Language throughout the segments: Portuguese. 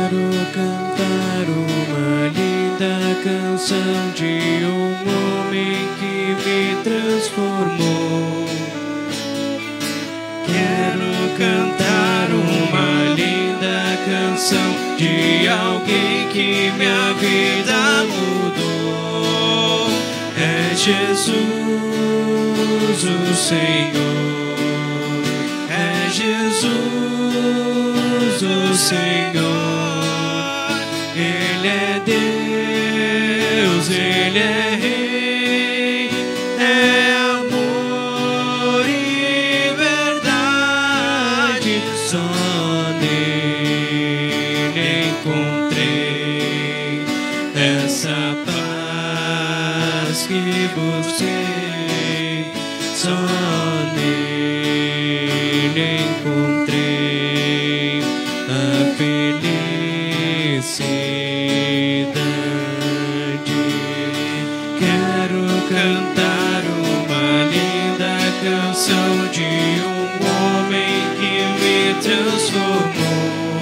cantar uma linda canção de um homem que me transformou. Quero cantar uma linda canção de alguém que minha vida mudou. É Jesus o Senhor, é Jesus o Senhor. Ele é Deus, Ele é Rei, é amor e verdade. Só nele encontrei essa paz que busquei. Só nele encontrei a felicidade. Quero cantar uma linda canção de um homem que me transformou.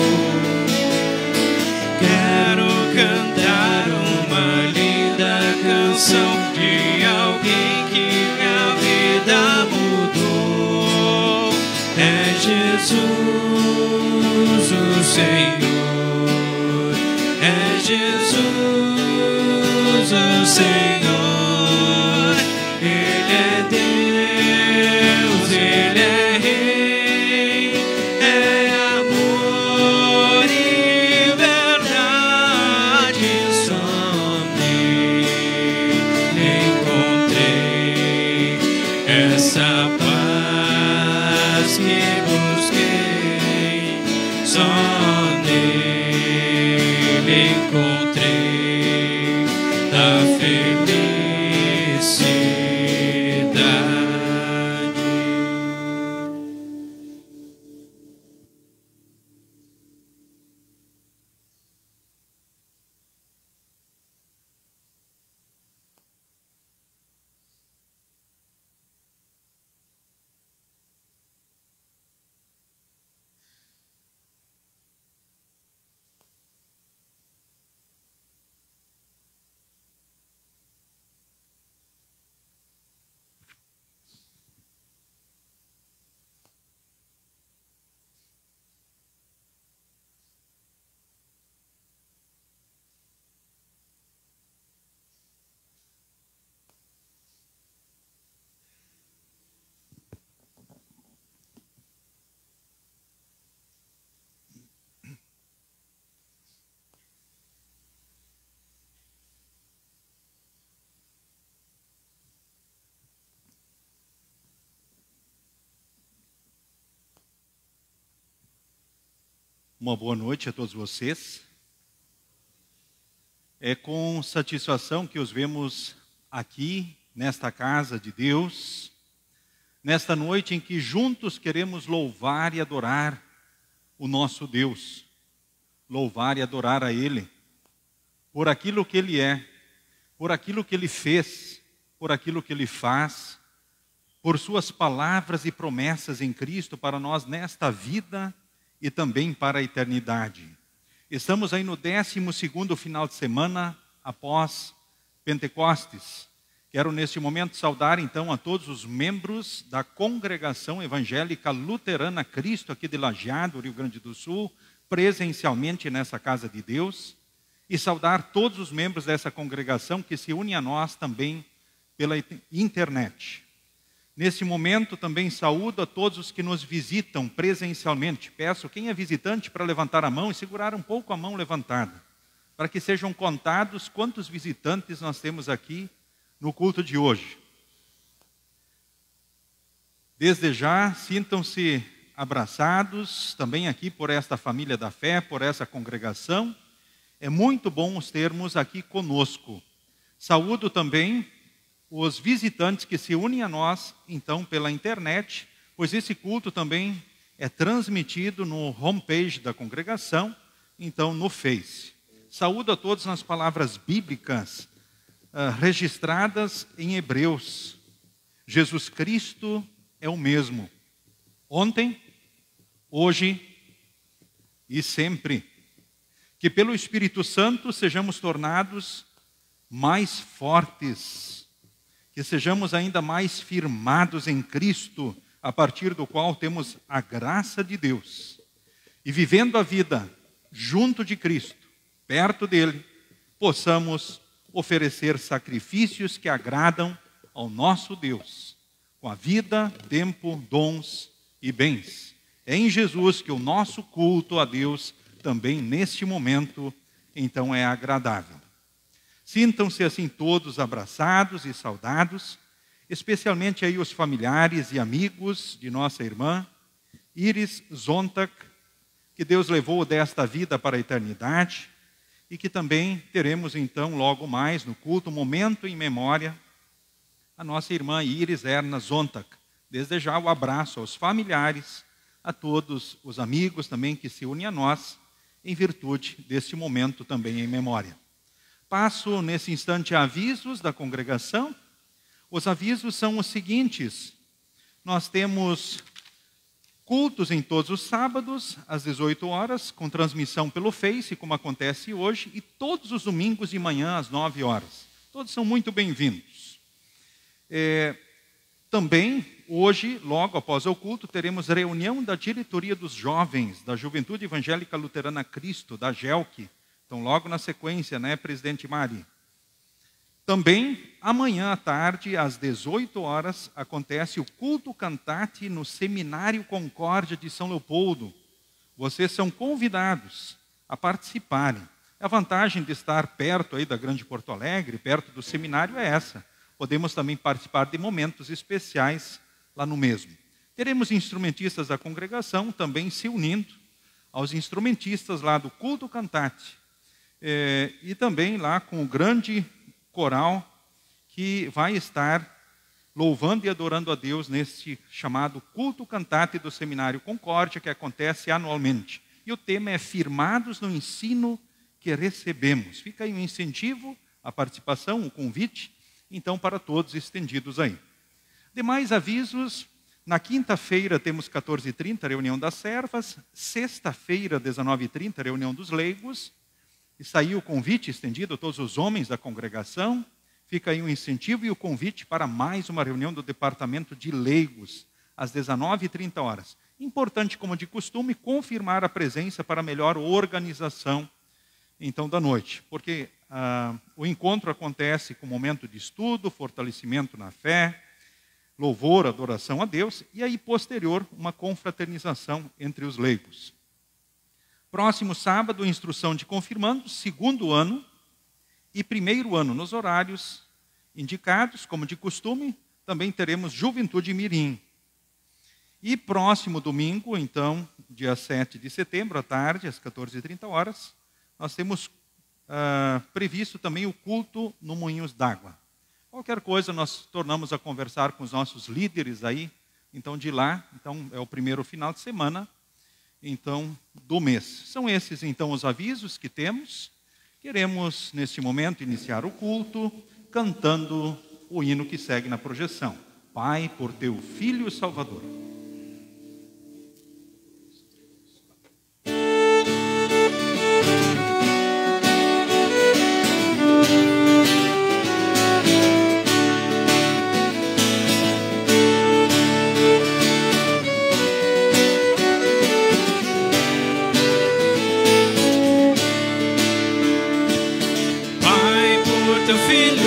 Quero cantar uma linda canção de alguém que minha vida mudou. É Jesus o Senhor, é Jesus o Senhor. Ele é Deus, Ele é Rei, é amor e verdade. Só nele encontrei essa paz que busquei. Só nele encontrei a felicidade. Uma boa noite a todos vocês. É com satisfação que os vemos aqui, nesta casa de Deus, nesta noite em que juntos queremos louvar e adorar o nosso Deus, louvar e adorar a Ele, por aquilo que Ele é, por aquilo que Ele fez, por aquilo que Ele faz, por Suas palavras e promessas em Cristo para nós nesta vida e também para a eternidade. Estamos aí no 12º final de semana após Pentecostes. Quero neste momento saudar então a todos os membros da Congregação Evangélica Luterana Cristo aqui de Lajeado, Rio Grande do Sul, presencialmente nessa casa de Deus, e saudar todos os membros dessa congregação que se unem a nós também pela internet. Nesse momento também saúdo a todos os que nos visitam presencialmente. Peço quem é visitante para levantar a mão e segurar um pouco a mão levantada, para que sejam contados quantos visitantes nós temos aqui no culto de hoje. Desde já, sintam-se abraçados também aqui por esta família da fé, por essa congregação. É muito bom os termos aqui conosco. Saúdo também os visitantes que se unem a nós, então, pela internet, pois esse culto também é transmitido no homepage da congregação, então, no Face. Saúdo a todos nas palavras bíblicas registradas em Hebreus. Jesus Cristo é o mesmo, ontem, hoje e sempre. que pelo Espírito Santo sejamos tornados mais fortes, que sejamos ainda mais firmados em Cristo, a partir do qual temos a graça de Deus. E vivendo a vida junto de Cristo, perto dele, possamos oferecer sacrifícios que agradam ao nosso Deus, com a vida, tempo, dons e bens. É em Jesus que o nosso culto a Deus também neste momento, então, é agradável. Sintam-se assim todos abraçados e saudados, especialmente aí os familiares e amigos de nossa irmã, Iris Zontag, que Deus levou desta vida para a eternidade, e que também teremos então logo mais no culto, um momento em memória, a nossa irmã Iris Erna Zontag. Desde já o abraço aos familiares, a todos os amigos também que se unem a nós, em virtude deste momento também em memória. Passo nesse instante avisos da congregação. Os avisos são os seguintes: nós temos cultos em todos os sábados, às 18 horas, com transmissão pelo Face, como acontece hoje, e todos os domingos de manhã, às 9 horas. Todos são muito bem-vindos. Também, hoje, logo após o culto, teremos reunião da diretoria dos jovens, da Juventude Evangélica Luterana Cristo, da GELC. Então, logo na sequência, né, Presidente Mari? Também, amanhã à tarde, às 18 horas, acontece o culto cantate no Seminário Concórdia de São Leopoldo. Vocês são convidados a participarem. A vantagem de estar perto aí da Grande Porto Alegre, perto do seminário, é essa. Podemos também participar de momentos especiais lá no mesmo. Teremos instrumentistas da congregação também se unindo aos instrumentistas lá do culto cantate. E também lá com o grande coral que vai estar louvando e adorando a Deus neste chamado culto cantate do Seminário Concórdia, que acontece anualmente. E o tema é Firmados no Ensino que Recebemos. Fica aí um incentivo, a participação, o convite, então, para todos estendidos aí. Demais avisos: na quinta-feira temos 14h30, reunião das servas. Sexta-feira, 19h30, reunião dos leigos. E saiu o convite estendido a todos os homens da congregação. Fica aí um incentivo e o convite para mais uma reunião do departamento de leigos, às 19h30. Importante, como de costume, confirmar a presença para melhor organização, então, da noite. Porque o encontro acontece com momento de estudo, fortalecimento na fé, louvor, adoração a Deus, e aí, posterior, uma confraternização entre os leigos. Próximo sábado, instrução de confirmandos, segundo ano e primeiro ano, nos horários indicados, como de costume. Também teremos Juventude Mirim. E próximo domingo, então, dia 7 de setembro, à tarde, às 14h30, nós temos previsto também o culto no Moinhos d'Água. Qualquer coisa, nós tornamos a conversar com os nossos líderes aí, então, de lá. Então, é o primeiro final de semana, então, do mês. São esses, então, os avisos que temos. Queremos, neste momento, iniciar o culto cantando o hino que segue na projeção. Pai, por teu Filho Salvador.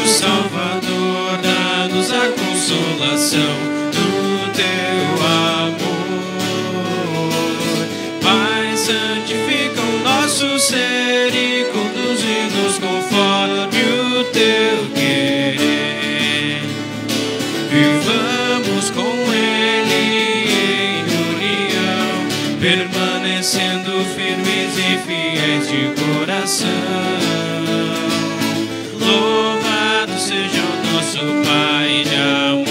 Salvador, dá-nos a consolação do teu amor. Pai, santifica o nosso ser e conduze-nos conforme o teu querer. Vivamos com Ele em união, permanecendo firmes e fiéis de coração. Seja o nosso Pai de amor.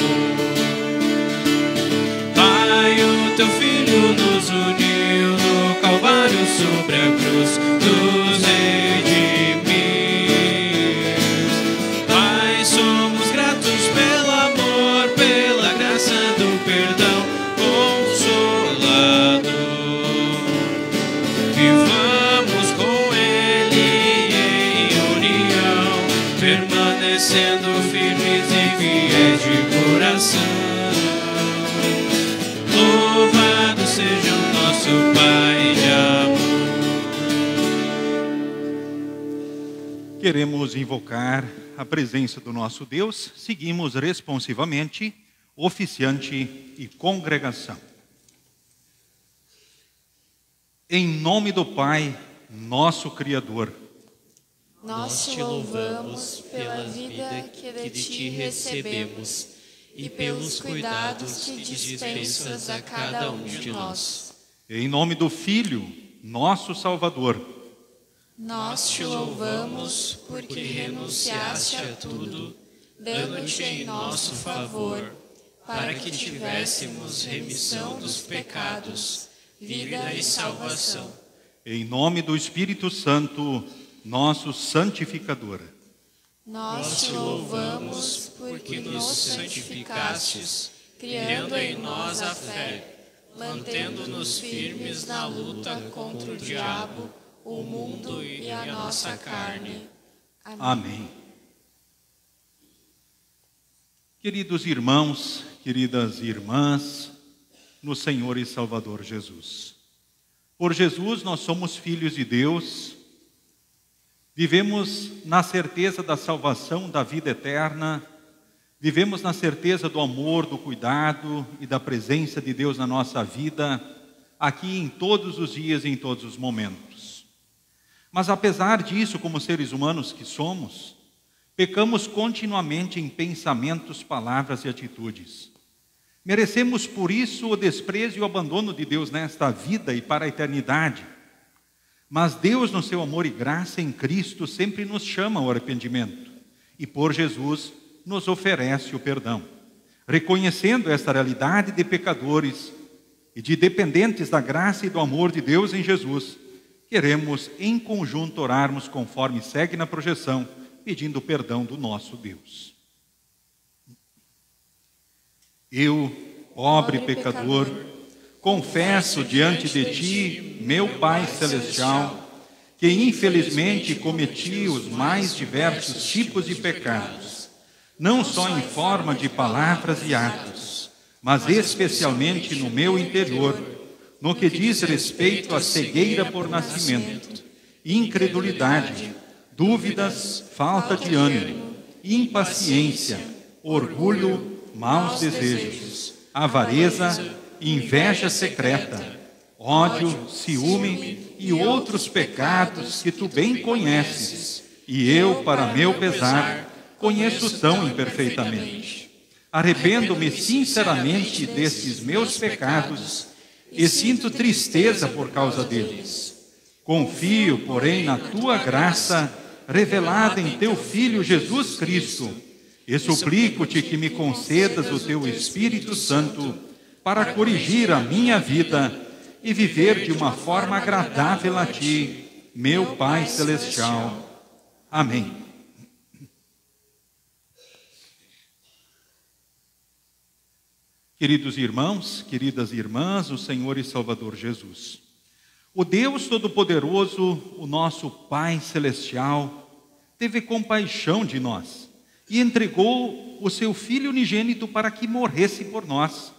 Pai, o teu Filho nos uniu no Calvário sobre a cruz, nos redimiu. Pai, somos gratos pelo amor, pela graça do perdão consolador. Vivamos com Ele permanecendo firmes e fiéis de coração. Louvado seja o nosso Pai de amor. Queremos invocar a presença do nosso Deus. Seguimos responsivamente oficiante e congregação. Em nome do Pai, nosso Criador, nós te louvamos pela vida que de ti recebemos e pelos cuidados que dispensas a cada um de nós. Em nome do Filho, nosso Salvador, nós te louvamos porque renunciaste a tudo, dando-te em nosso favor, para que tivéssemos remissão dos pecados, vida e salvação. Em nome do Espírito Santo, nosso santificador, nós te louvamos porque nos santificastes, criando em nós a fé, mantendo-nos firmes na luta contra o diabo, o mundo e a nossa carne. Amém. Queridos irmãos, queridas irmãs, no Senhor e Salvador Jesus. Por Jesus nós somos filhos de Deus, vivemos na certeza da salvação, da vida eterna, vivemos na certeza do amor, do cuidado e da presença de Deus na nossa vida, aqui em todos os dias e em todos os momentos. Mas apesar disso, como seres humanos que somos, pecamos continuamente em pensamentos, palavras e atitudes. Merecemos por isso o desprezo e o abandono de Deus nesta vida e para a eternidade. Mas Deus, no seu amor e graça em Cristo, sempre nos chama ao arrependimento. E por Jesus nos oferece o perdão. Reconhecendo esta realidade de pecadores e de dependentes da graça e do amor de Deus em Jesus, queremos em conjunto orarmos conforme segue na projeção, pedindo perdão do nosso Deus. Eu, pobre pecador, confesso diante de ti, meu Pai Celestial, que infelizmente cometi os mais diversos tipos de pecados, não só em forma de palavras e atos, mas especialmente no meu interior, no que diz respeito à cegueira por nascimento, incredulidade, dúvidas, falta de ânimo, impaciência, orgulho, maus desejos, avareza, inveja secreta, ódio, ciúme e outros pecados que tu bem conheces, e eu, para meu pesar, conheço tão imperfeitamente. Arrependo-me sinceramente destes meus pecados e sinto tristeza por causa deles. Confio, porém, na tua graça revelada em teu Filho Jesus Cristo, e suplico-te que me concedas o teu Espírito Santo para corrigir a minha vida e viver de uma forma agradável a ti, meu Pai Celestial. Amém. Queridos irmãos, queridas irmãs, o Senhor e Salvador Jesus. O Deus Todo-Poderoso, o nosso Pai Celestial, teve compaixão de nós e entregou o seu Filho unigênito para que morresse por nós.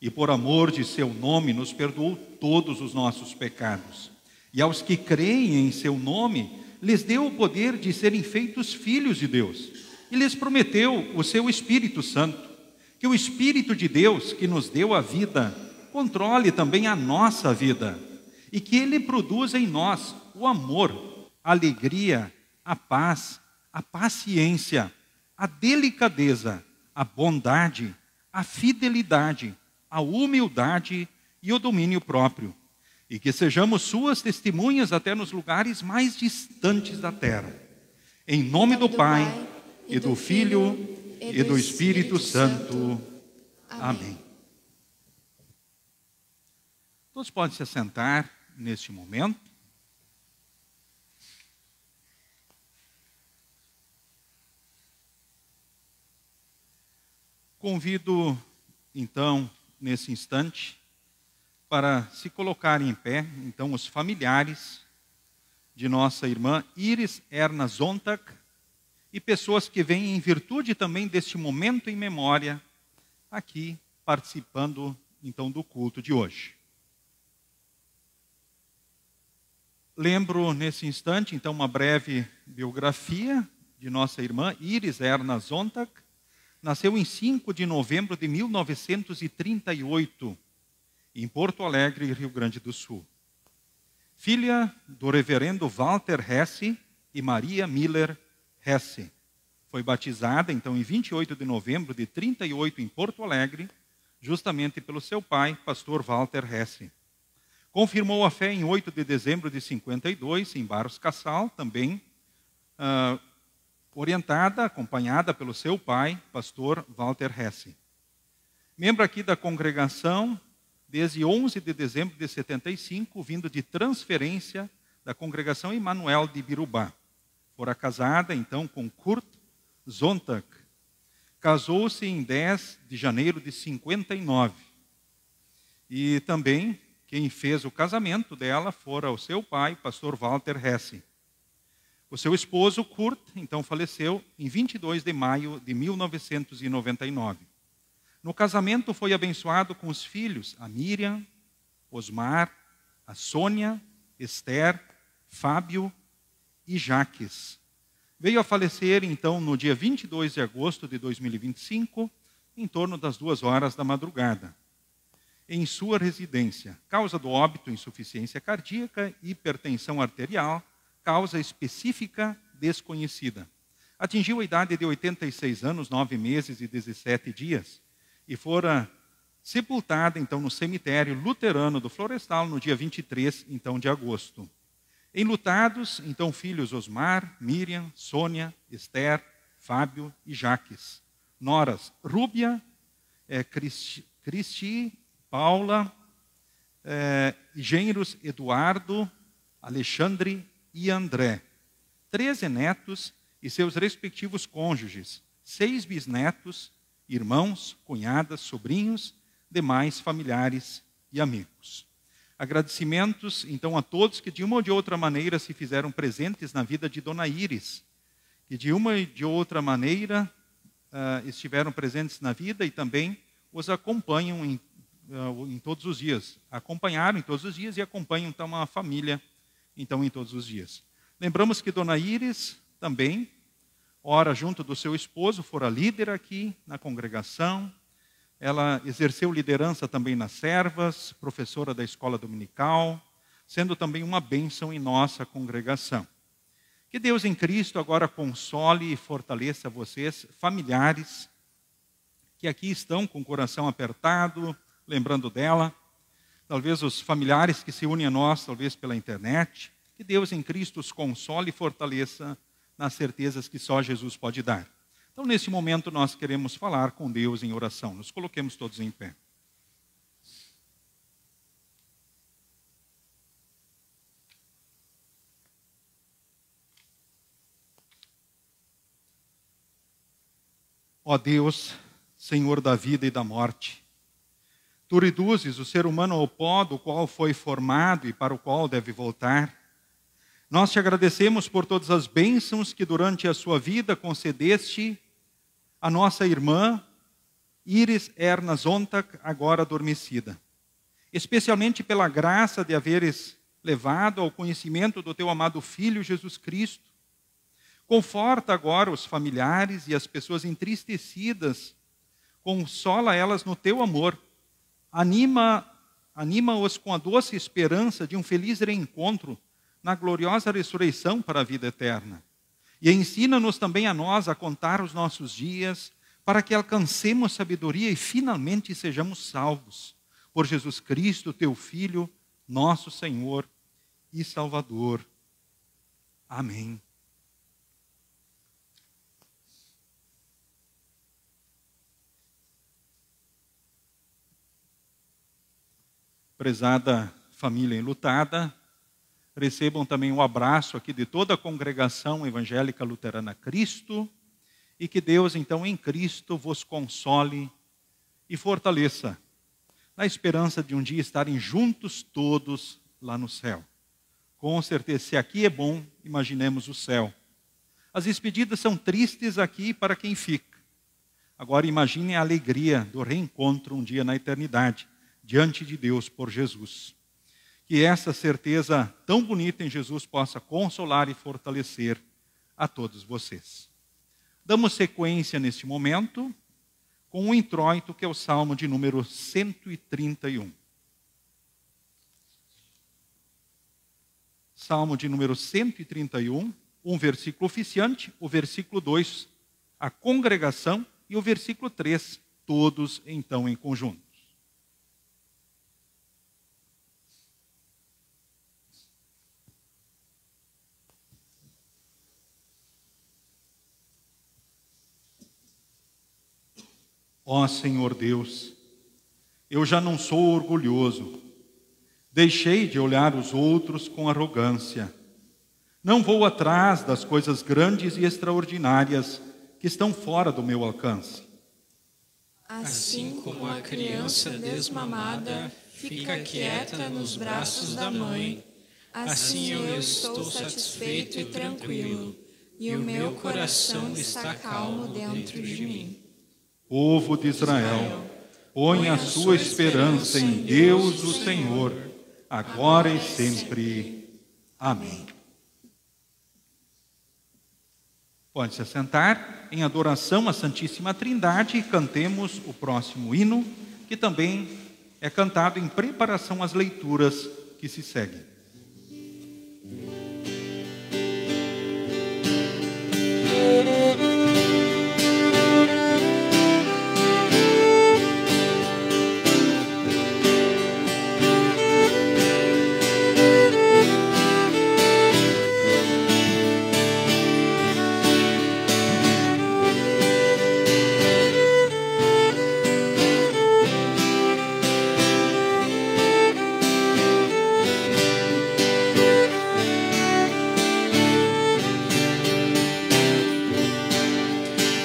E por amor de seu nome nos perdoou todos os nossos pecados. E aos que creem em seu nome, lhes deu o poder de serem feitos filhos de Deus. E lhes prometeu o seu Espírito Santo, que o Espírito de Deus, que nos deu a vida, controle também a nossa vida. E que ele produza em nós o amor, a alegria, a paz, a paciência, a delicadeza, a bondade, a fidelidade, a humildade e o domínio próprio, e que sejamos suas testemunhas até nos lugares mais distantes da terra. Em nome do Pai, e do Filho, e do Espírito Santo. Amém. Todos podem se assentar neste momento. Convido, então, nesse instante, para se colocarem em pé, então, os familiares de nossa irmã Iris Erna Zontag e pessoas que vêm em virtude também deste momento em memória, aqui participando então do culto de hoje. Lembro nesse instante então uma breve biografia de nossa irmã Iris Erna Zontag. Nasceu em 5 de novembro de 1938, em Porto Alegre, Rio Grande do Sul. Filha do reverendo Walter Hesse e Maria Miller Hesse. Foi batizada, então, em 28 de novembro de 38, em Porto Alegre, justamente pelo seu pai, pastor Walter Hesse. Confirmou a fé em 8 de dezembro de 52, em Barros Cassal, também orientada, acompanhada pelo seu pai, pastor Walter Hesse. Membro aqui da congregação desde 11 de dezembro de 75, vindo de transferência da congregação Emanuel de Birubá. Fora casada, então, com Kurt Zontag. Casou-se em 10 de janeiro de 59. E também quem fez o casamento dela fora o seu pai, pastor Walter Hesse. O seu esposo, Kurt, então faleceu em 22 de maio de 1999. No casamento foi abençoado com os filhos, a Miriam, Osmar, a Sônia, Esther, Fábio e Jaques. Veio a falecer, então, no dia 22 de agosto de 2025, em torno das 2 horas da madrugada, em sua residência. Causa do óbito, insuficiência cardíaca, hipertensão arterial, causa específica desconhecida. Atingiu a idade de 86 anos, 9 meses e 17 dias, e fora sepultada, então, no cemitério luterano do Florestal, no dia 23, então, de agosto. Enlutados, então, filhos Osmar, Miriam, Sônia, Esther, Fábio e Jaques. Noras, Rúbia, Cristi, Paula, gêneros Eduardo, Alexandre e André. 13 netos e seus respectivos cônjuges. 6 bisnetos, irmãos, cunhadas, sobrinhos, demais familiares e amigos. Agradecimentos, então, a todos que de uma ou de outra maneira se fizeram presentes na vida de Dona Iris, que de uma ou de outra maneira estiveram presentes na vida e também os acompanham em todos os dias. Acompanharam em todos os dias e acompanham, então, a família, então, em todos os dias. Lembramos que Dona Iris também, ora junto do seu esposo, fora líder aqui na congregação. Ela exerceu liderança também nas servas, professora da escola dominical, sendo também uma bênção em nossa congregação. Que Deus em Cristo agora console e fortaleça vocês, familiares, que aqui estão com o coração apertado, lembrando dela. Talvez os familiares que se unem a nós, talvez pela internet. Que Deus em Cristo os console e fortaleça nas certezas que só Jesus pode dar. Então, nesse momento, nós queremos falar com Deus em oração. Nos coloquemos todos em pé. Ó Deus, Senhor da vida e da morte, Tu reduzes o ser humano ao pó do qual foi formado e para o qual deve voltar. Nós te agradecemos por todas as bênçãos que durante a sua vida concedeste a nossa irmã Iris Erna Zontag, agora adormecida. Especialmente pela graça de haveres levado ao conhecimento do teu amado Filho Jesus Cristo. Conforta agora os familiares e as pessoas entristecidas. Consola elas no teu amor. Anima-os com a doce esperança de um feliz reencontro na gloriosa ressurreição para a vida eterna. E ensina-nos também a nós a contar os nossos dias, para que alcancemos sabedoria e finalmente sejamos salvos. Por Jesus Cristo, teu Filho, nosso Senhor e Salvador. Amém. Prezada família enlutada, recebam também um abraço aqui de toda a congregação evangélica luterana Cristo, e que Deus, então, em Cristo, vos console e fortaleça, na esperança de um dia estarem juntos todos lá no céu. Com certeza, se aqui é bom, imaginemos o céu. As despedidas são tristes aqui para quem fica. Agora imagine a alegria do reencontro um dia na eternidade, diante de Deus por Jesus. Que essa certeza tão bonita em Jesus possa consolar e fortalecer a todos vocês. Damos sequência neste momento com um introito que é o Salmo de número 131. Salmo de número 131, um versículo oficiante, o versículo 2, a congregação, e o versículo 3, todos então em conjunto. Ó Senhor Deus, eu já não sou orgulhoso, deixei de olhar os outros com arrogância. Não vou atrás das coisas grandes e extraordinárias que estão fora do meu alcance. Assim como a criança desmamada fica quieta nos braços da mãe, assim eu estou satisfeito e tranquilo, e o meu coração está calmo dentro de mim. Povo de Israel, põe a sua esperança em Deus, o Senhor, agora e sempre. Amém. Pode se assentar em adoração à Santíssima Trindade e cantemos o próximo hino, que também é cantado em preparação às leituras que se seguem.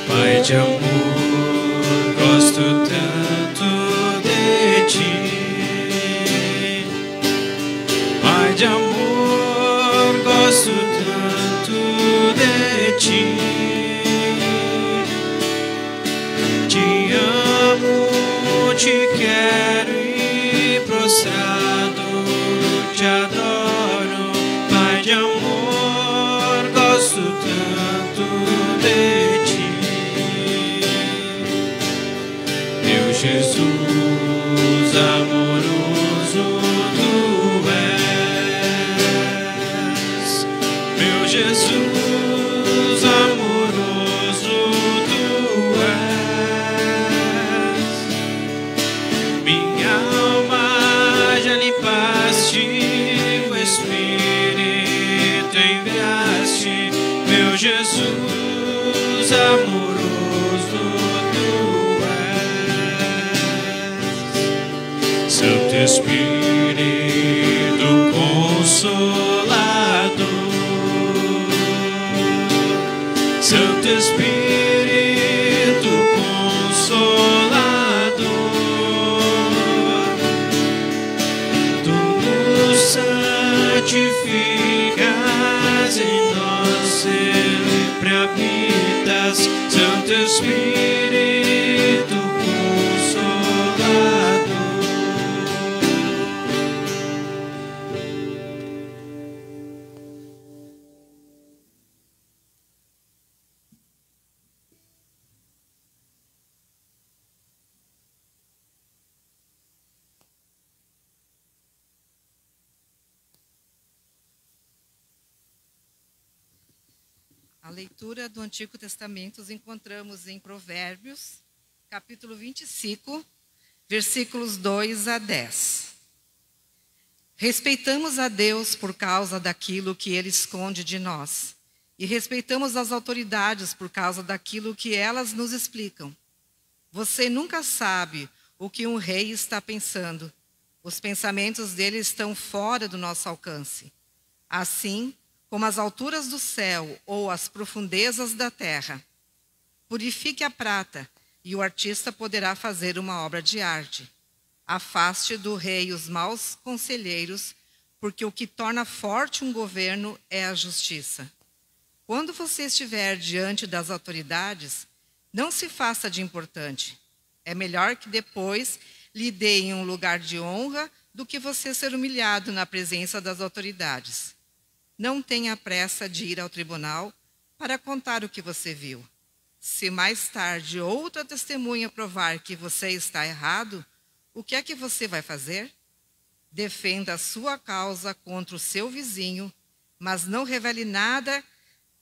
Pai de amor, gosto tanto de ti. Pai de amor, gosto tanto de ti. Te amo, te quero e prostrado te adoro. Pai de amor, gosto tanto de ti. Jesus amoroso tu és, meu Jesus amoroso tu és. Minha alma já limpaste, o Espírito enviaste, meu Jesus amoroso. Santo Espírito Consolador, Santo Espírito Consolador, tu nos santificas, em nós sempre habitas, Santo Espírito Consolador. A leitura do Antigo Testamento os encontramos em Provérbios, capítulo 25, versículos 2 a 10. Respeitamos a Deus por causa daquilo que Ele esconde de nós, e respeitamos as autoridades por causa daquilo que elas nos explicam. Você nunca sabe o que um rei está pensando. Os pensamentos dele estão fora do nosso alcance. Assim como as alturas do céu ou as profundezas da terra. Purifique a prata, e o artista poderá fazer uma obra de arte. Afaste do rei os maus conselheiros, porque o que torna forte um governo é a justiça. Quando você estiver diante das autoridades, não se faça de importante. É melhor que depois lhe deem um lugar de honra do que você ser humilhado na presença das autoridades. Não tenha pressa de ir ao tribunal para contar o que você viu. Se mais tarde outra testemunha provar que você está errado, o que é que você vai fazer? Defenda a sua causa contra o seu vizinho, mas não revele nada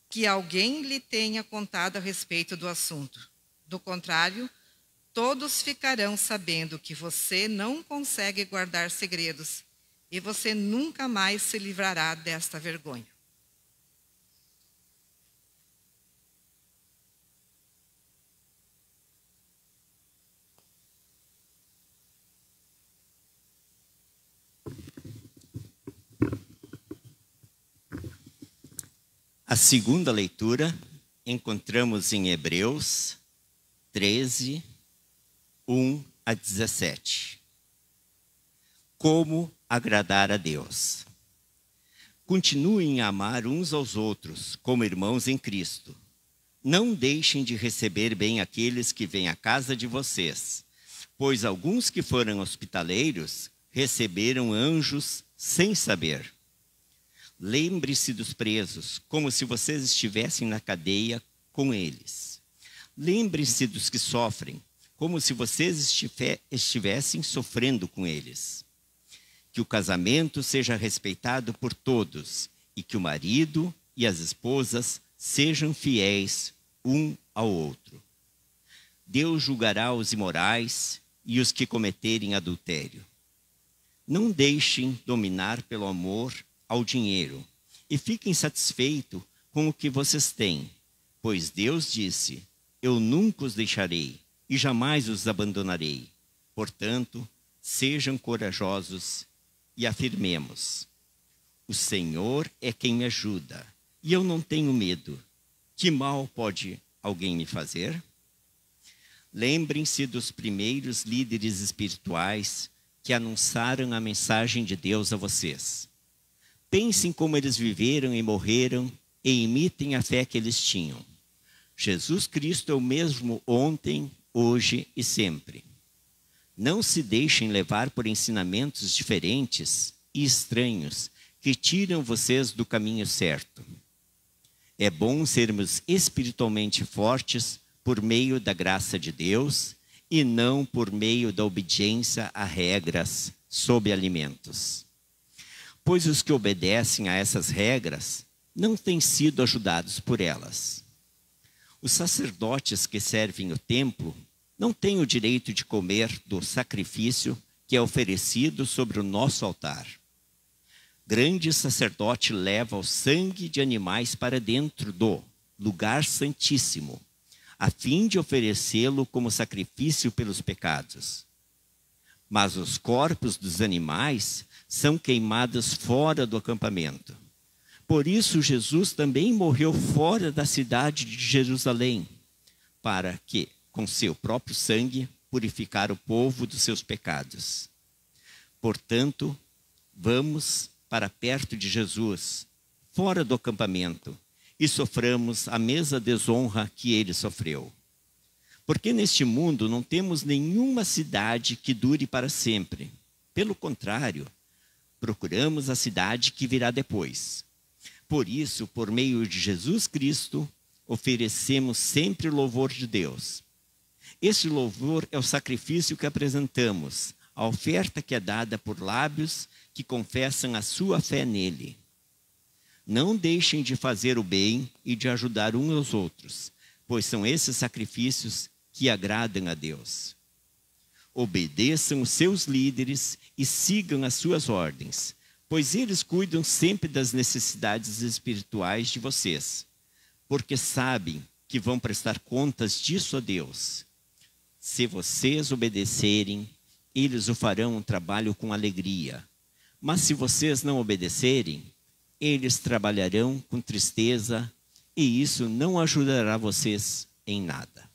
que alguém lhe tenha contado a respeito do assunto. Do contrário, todos ficarão sabendo que você não consegue guardar segredos e você nunca mais se livrará desta vergonha. A segunda leitura encontramos em Hebreus 13, 1 a 17. Como agradar a Deus? Continuem a amar uns aos outros como irmãos em Cristo. Não deixem de receber bem aqueles que vêm à casa de vocês, pois alguns que foram hospitaleiros receberam anjos sem saber. Lembre-se dos presos, como se vocês estivessem na cadeia com eles. Lembre-se dos que sofrem, como se vocês estivessem sofrendo com eles. Que o casamento seja respeitado por todos e que o marido e as esposas sejam fiéis um ao outro. Deus julgará os imorais e os que cometerem adultério. Não deixem dominar pelo amor ao dinheiro e fiquem satisfeitos com o que vocês têm, pois Deus disse: eu nunca os deixarei e jamais os abandonarei. Portanto, sejam corajosos e afirmemos: o Senhor é quem me ajuda e eu não tenho medo. Que mal pode alguém me fazer? Lembrem-se dos primeiros líderes espirituais que anunciaram a mensagem de Deus a vocês. Pensem como eles viveram e morreram e imitem a fé que eles tinham. Jesus Cristo é o mesmo ontem, hoje e sempre. Não se deixem levar por ensinamentos diferentes e estranhos que tiram vocês do caminho certo. É bom sermos espiritualmente fortes por meio da graça de Deus e não por meio da obediência a regras sobre alimentos. Pois os que obedecem a essas regras não têm sido ajudados por elas. Os sacerdotes que servem o templo não têm o direito de comer do sacrifício que é oferecido sobre o nosso altar. Grande sacerdote leva o sangue de animais para dentro do lugar santíssimo, a fim de oferecê-lo como sacrifício pelos pecados. Mas os corpos dos animais são queimados fora do acampamento. Por isso Jesus também morreu fora da cidade de Jerusalém, para que, com seu próprio sangue, purificar o povo dos seus pecados. Portanto, vamos para perto de Jesus, fora do acampamento, e soframos a mesma desonra que ele sofreu. Porque neste mundo não temos nenhuma cidade que dure para sempre. Pelo contrário, procuramos a cidade que virá depois. Por isso, por meio de Jesus Cristo, oferecemos sempre o louvor de Deus. Este louvor é o sacrifício que apresentamos, a oferta que é dada por lábios que confessam a sua fé nele. Não deixem de fazer o bem e de ajudar uns aos outros, pois são esses sacrifícios que agradam a Deus. Obedeçam os seus líderes e sigam as suas ordens, pois eles cuidam sempre das necessidades espirituais de vocês, porque sabem que vão prestar contas disso a Deus. Se vocês obedecerem, eles o farão um trabalho com alegria. Mas se vocês não obedecerem, eles trabalharão com tristeza, e isso não ajudará vocês em nada.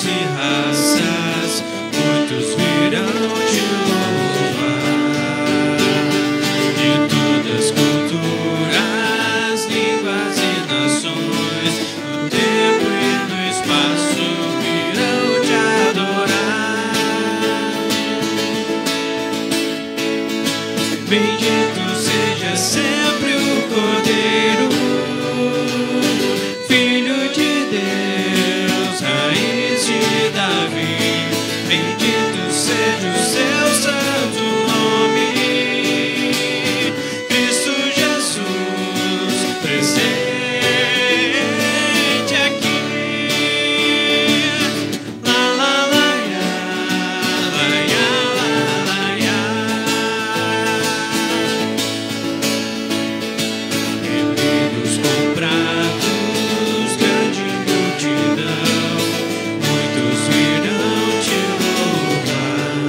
povos e raças, muitos virão te louvar. De todas culturas, línguas e nações, no tempo e no espaço virão te adorar. Bendito seja sempre o Cordeiro, Filho de Deus, raiz de Davi. Bendito seja o seu santo nome, Cristo Jesus, presente aqui. La la la ya, la ya la la ya. Reunidos com pratos, grande multidão, muitos virão te louvar.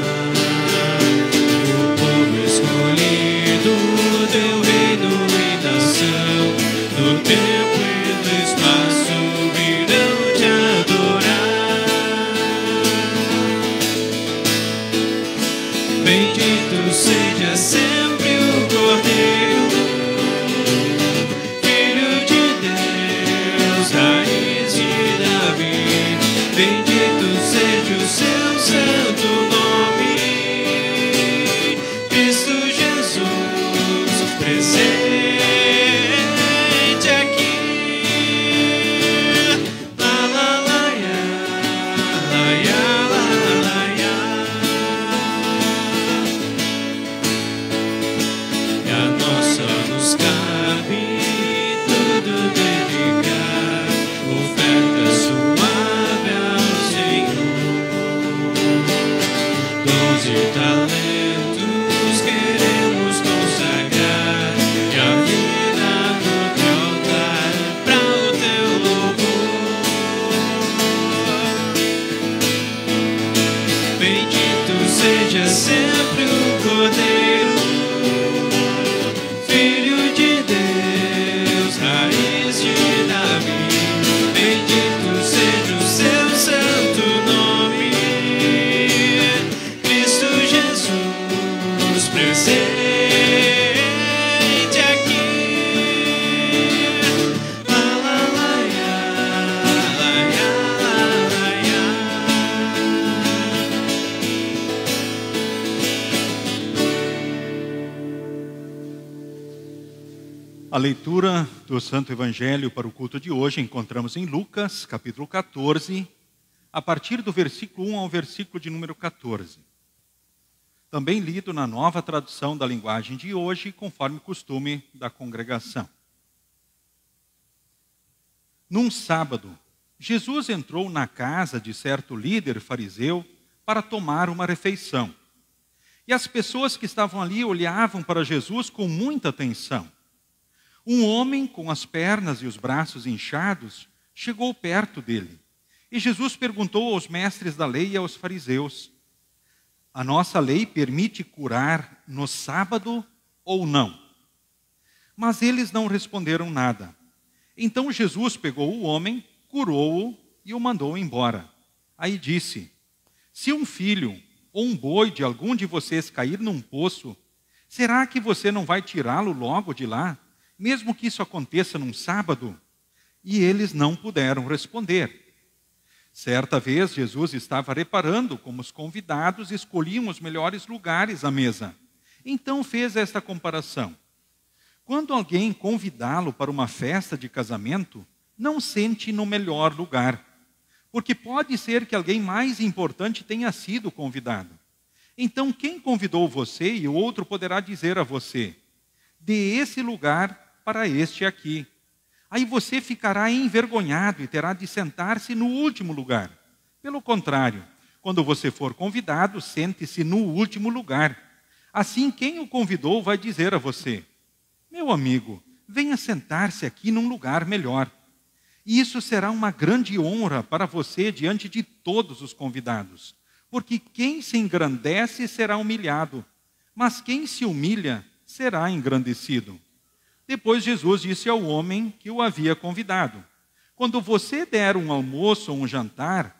O povo escolhido deu reino e nação, no tempo e no espaço virão te adorar. Bendito seja sempre o Cordeiro, Filho de Deus, raiz de Davi. Bendito seja o seu santo nome, Cristo Jesus, presente aqui. La la la ya, la ya la la ya. E a nós só nos cabe tudo dedicar, oferta suave ao Senhor. Dons e talentos queremos consagrar, e a vida no teu altar para o teu louvor. Bendito seja sempre o Cordeiro, Filho de Deus, raiz de Davi. Bendito seja o seu santo nome, Cristo Jesus, presente aqui. La la la ya, la ya la la ya. A leitura do Santo Evangelho para o culto de hoje encontramos em Lucas, capítulo 14, a partir do versículo 1 ao versículo de número 14. Também lido na nova tradução da linguagem de hoje, conforme o costume da congregação. Num sábado, Jesus entrou na casa de certo líder fariseu para tomar uma refeição. E as pessoas que estavam ali olhavam para Jesus com muita atenção. Um homem com as pernas e os braços inchados chegou perto dele. E Jesus perguntou aos mestres da lei e aos fariseus: a nossa lei permite curar no sábado ou não? Mas eles não responderam nada. Então Jesus pegou o homem, curou-o e o mandou embora. Aí disse: se um filho ou um boi de algum de vocês cair num poço, será que você não vai tirá-lo logo de lá, mesmo que isso aconteça num sábado? E eles não puderam responder. Certa vez, Jesus estava reparando como os convidados escolhiam os melhores lugares à mesa. Então fez esta comparação. Quando alguém convidá-lo para uma festa de casamento, não sente no melhor lugar, porque pode ser que alguém mais importante tenha sido convidado. Então quem convidou você e o outro poderá dizer a você: dê esse lugar para este aqui. Aí você ficará envergonhado e terá de sentar-se no último lugar. Pelo contrário, quando você for convidado, sente-se no último lugar. Assim, quem o convidou vai dizer a você: meu amigo, venha sentar-se aqui num lugar melhor. E isso será uma grande honra para você diante de todos os convidados. Porque quem se engrandece será humilhado, mas quem se humilha será engrandecido. Depois Jesus disse ao homem que o havia convidado: quando você der um almoço ou um jantar,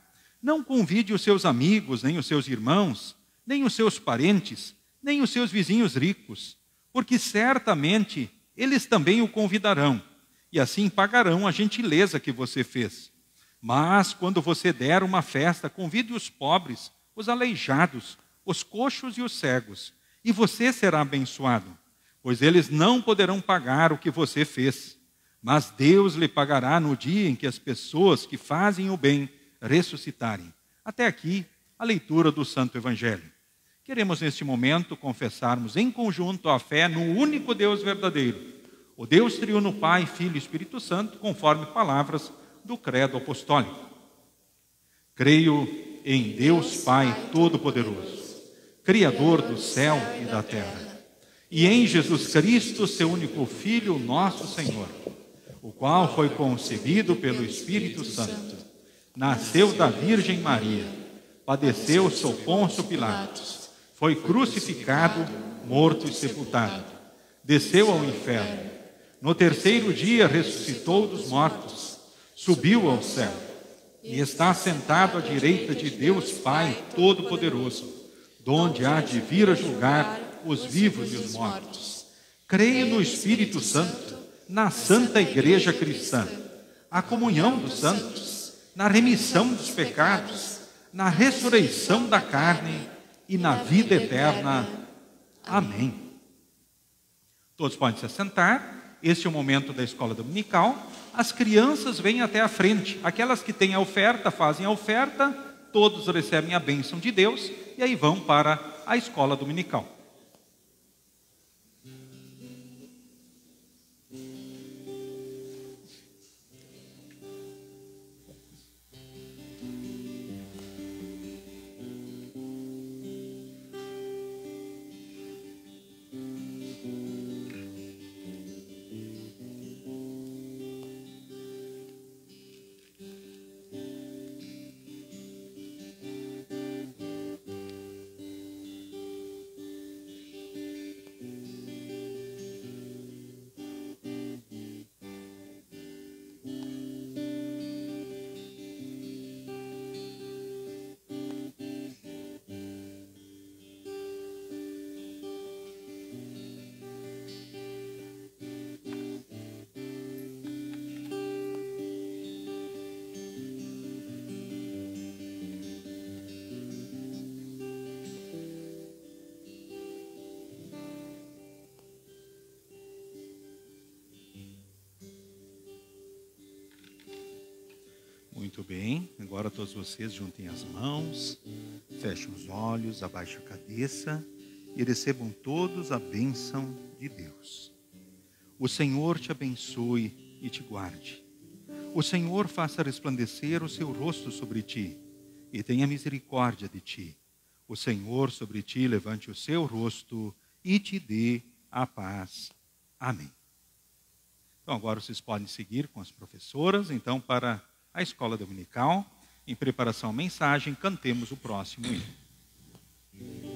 Não convide os seus amigos, nem os seus irmãos, nem os seus parentes, nem os seus vizinhos ricos, porque certamente eles também o convidarão, e assim pagarão a gentileza que você fez. Mas, quando você der uma festa, convide os pobres, os aleijados, os coxos e os cegos, e você será abençoado, pois eles não poderão pagar o que você fez. Mas Deus lhe pagará no dia em que as pessoas que fazem o bem ressuscitarem. Até aqui, a leitura do Santo Evangelho. Queremos, neste momento, confessarmos em conjunto a fé no único Deus verdadeiro, o Deus triuno Pai, Filho e Espírito Santo, conforme palavras do Credo Apostólico. Creio em Deus Pai Todo-Poderoso, Criador do céu e da terra, e em Jesus Cristo, seu único Filho, nosso Senhor, o qual foi concebido pelo Espírito Santo, nasceu da Virgem Maria, padeceu sob Pôncio Pilatos, foi crucificado, morto e sepultado, desceu ao inferno, no terceiro dia ressuscitou dos mortos, subiu ao céu, e está sentado à direita de Deus Pai Todo-Poderoso, donde há de vir a julgar os vivos e os mortos. Creio no Espírito Santo, na Santa Igreja Cristã, a comunhão dos santos, na remissão dos pecados, na ressurreição da carne e na vida eterna. Amém. Todos podem se assentar. Este é o momento da escola dominical. As crianças vêm até a frente. Aquelas que têm a oferta, fazem a oferta. Todos recebem a bênção de Deus e aí vão para a escola dominical. Muito bem, agora todos vocês juntem as mãos, fechem os olhos, abaixem a cabeça e recebam todos a bênção de Deus. O Senhor te abençoe e te guarde. O Senhor faça resplandecer o seu rosto sobre ti e tenha misericórdia de ti. O Senhor sobre ti levante o seu rosto e te dê a paz. Amém. Então agora vocês podem seguir com as professoras, então para a escola dominical, em preparação à mensagem, cantemos o próximo hino. Alumia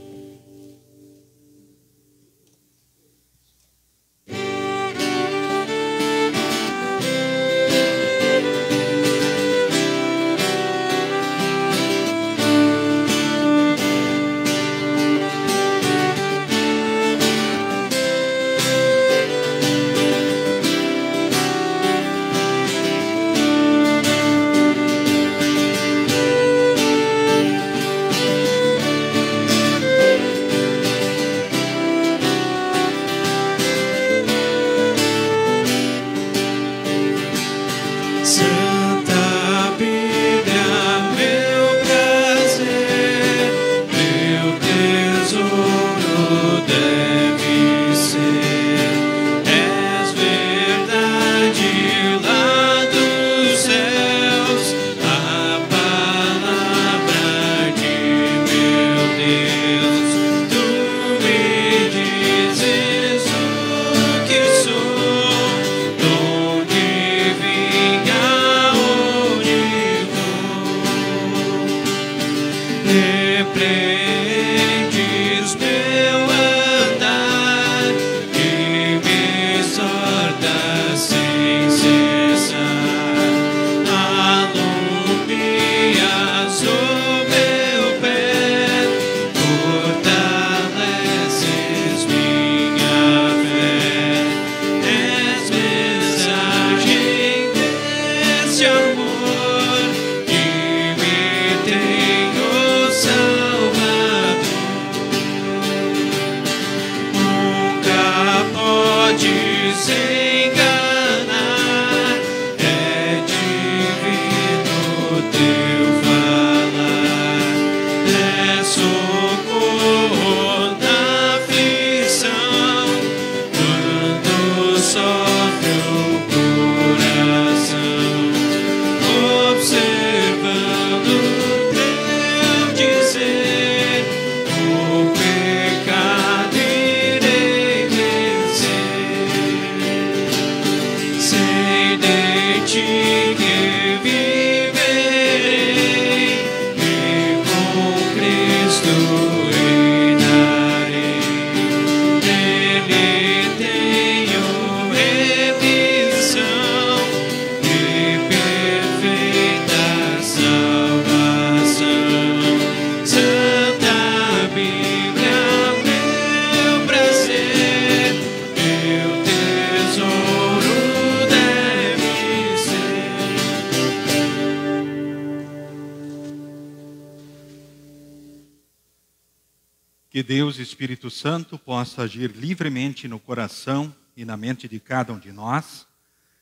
Que Deus, Espírito Santo, possa agir livremente no coração e na mente de cada um de nós.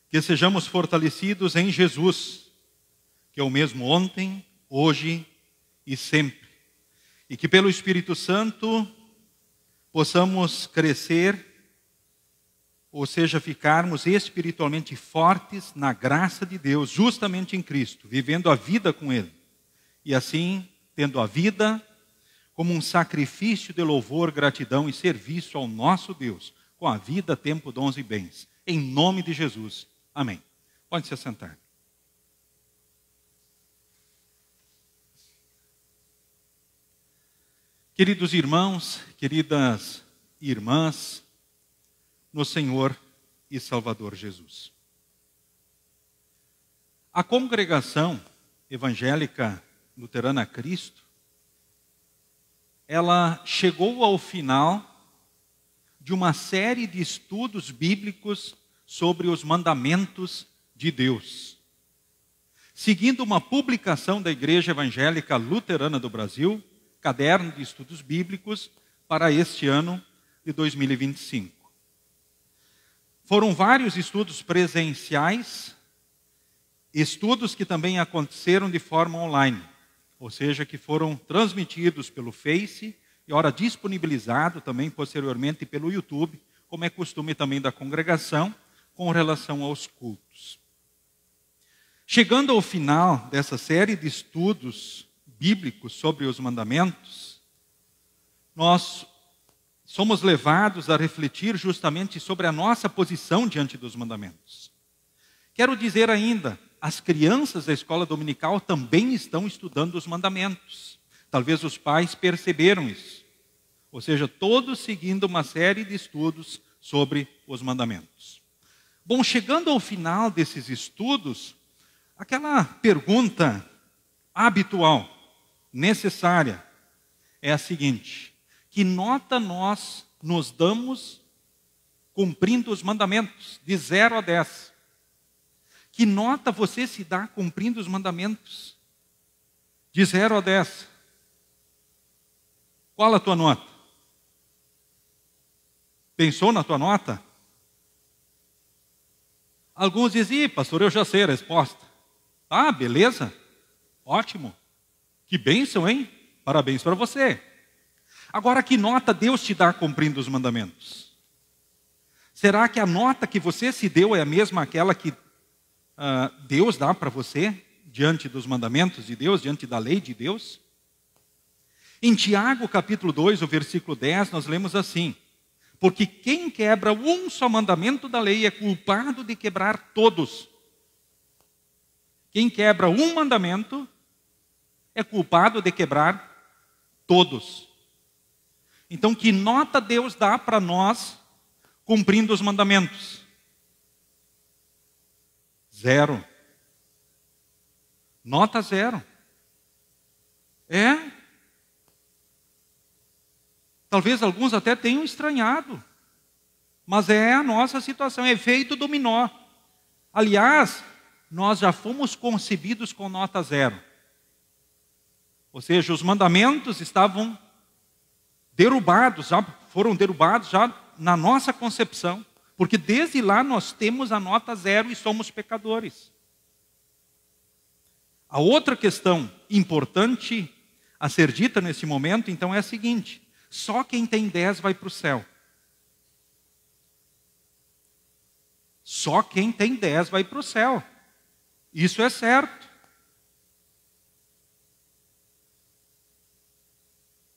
Que sejamos fortalecidos em Jesus, que é o mesmo ontem, hoje e sempre. E que pelo Espírito Santo possamos crescer, ou seja, ficarmos espiritualmente fortes na graça de Deus, justamente em Cristo, vivendo a vida com Ele. E assim, tendo a vida como um sacrifício de louvor, gratidão e serviço ao nosso Deus, com a vida, tempo, dons e bens. Em nome de Jesus. Amém. Pode se assentar. Queridos irmãos, queridas irmãs, no Senhor e Salvador Jesus. A congregação evangélica luterana Cristo, ela chegou ao final de uma série de estudos bíblicos sobre os mandamentos de Deus. Seguindo uma publicação da Igreja Evangélica Luterana do Brasil, Caderno de Estudos Bíblicos, para este ano de 2025. Foram vários estudos presenciais, estudos que também aconteceram de forma online, ou seja, que foram transmitidos pelo Face e ora disponibilizado também posteriormente pelo YouTube, como é costume também da congregação, com relação aos cultos. Chegando ao final dessa série de estudos bíblicos sobre os mandamentos, nós somos levados a refletir justamente sobre a nossa posição diante dos mandamentos. Quero dizer ainda, as crianças da escola dominical também estão estudando os mandamentos. Talvez os pais perceberam isso. Ou seja, todos seguindo uma série de estudos sobre os mandamentos. Bom, chegando ao final desses estudos, aquela pergunta habitual, necessária, é a seguinte: que nota nós nos damos cumprindo os mandamentos, de 0 a 10? Que nota você se dá cumprindo os mandamentos, de 0 a 10? Qual a tua nota? Pensou na tua nota? Alguns dizem, pastor, eu já sei a resposta. Ah, beleza, ótimo. Que bênção, hein? Parabéns para você. Agora, que nota Deus te dá cumprindo os mandamentos? Será que a nota que você se deu é a mesma aquela que Deus dá para você, diante dos mandamentos de Deus, diante da lei de Deus? Em Tiago, capítulo 2, o versículo 10, nós lemos assim: porque quem quebra um só mandamento da lei é culpado de quebrar todos. Quem quebra um mandamento é culpado de quebrar todos. Então, que nota Deus dá para nós cumprindo os mandamentos? 0. Nota 0. É. Talvez alguns até tenham estranhado, mas é a nossa situação, é efeito dominó. Aliás, nós já fomos concebidos com nota 0. Ou seja, os mandamentos estavam derrubados, já foram derrubados já na nossa concepção, porque desde lá nós temos a nota 0 e somos pecadores. A outra questão importante a ser dita nesse momento, então, é a seguinte: só quem tem 10 vai para o céu. Só quem tem 10 vai para o céu. Isso é certo.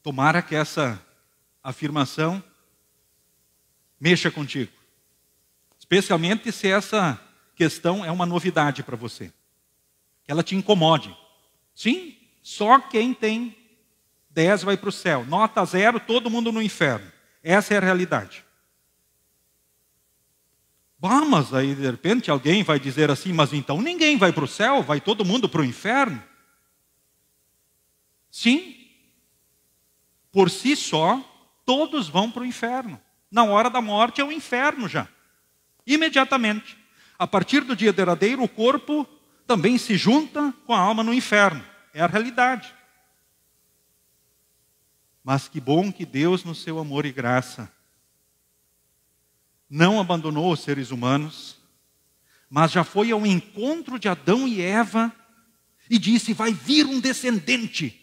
Tomara que essa afirmação mexa contigo. Especialmente se essa questão é uma novidade para você. Que ela te incomode. Sim, só quem tem 10 vai para o céu. Nota 0, todo mundo no inferno. Essa é a realidade. Bah, mas aí de repente alguém vai dizer assim, mas então ninguém vai para o céu, vai todo mundo para o inferno? Sim. Por si só, todos vão para o inferno. Na hora da morte é o inferno já. Imediatamente. A partir do dia derradeiro, o corpo também se junta com a alma no inferno. É a realidade. Mas que bom que Deus, no seu amor e graça, não abandonou os seres humanos, mas já foi ao encontro de Adão e Eva e disse: vai vir um descendente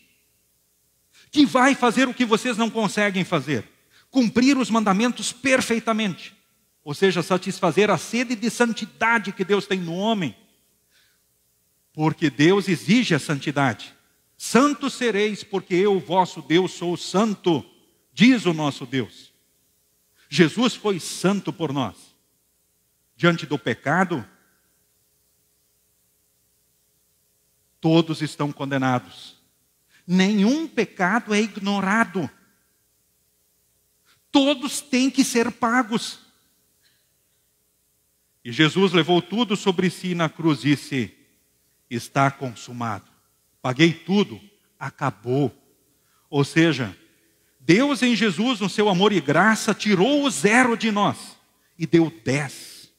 que vai fazer o que vocês não conseguem fazer, cumprir os mandamentos perfeitamente, ou seja, satisfazer a sede de santidade que Deus tem no homem, porque Deus exige a santidade. Santos sereis, porque eu, vosso Deus, sou santo, diz o nosso Deus. Jesus foi santo por nós. Diante do pecado, todos estão condenados. Nenhum pecado é ignorado. Todos têm que ser pagos. E Jesus levou tudo sobre si na cruz e disse: está consumado. Paguei tudo, acabou. Ou seja, Deus em Jesus, no seu amor e graça, tirou o 0 de nós e deu 10.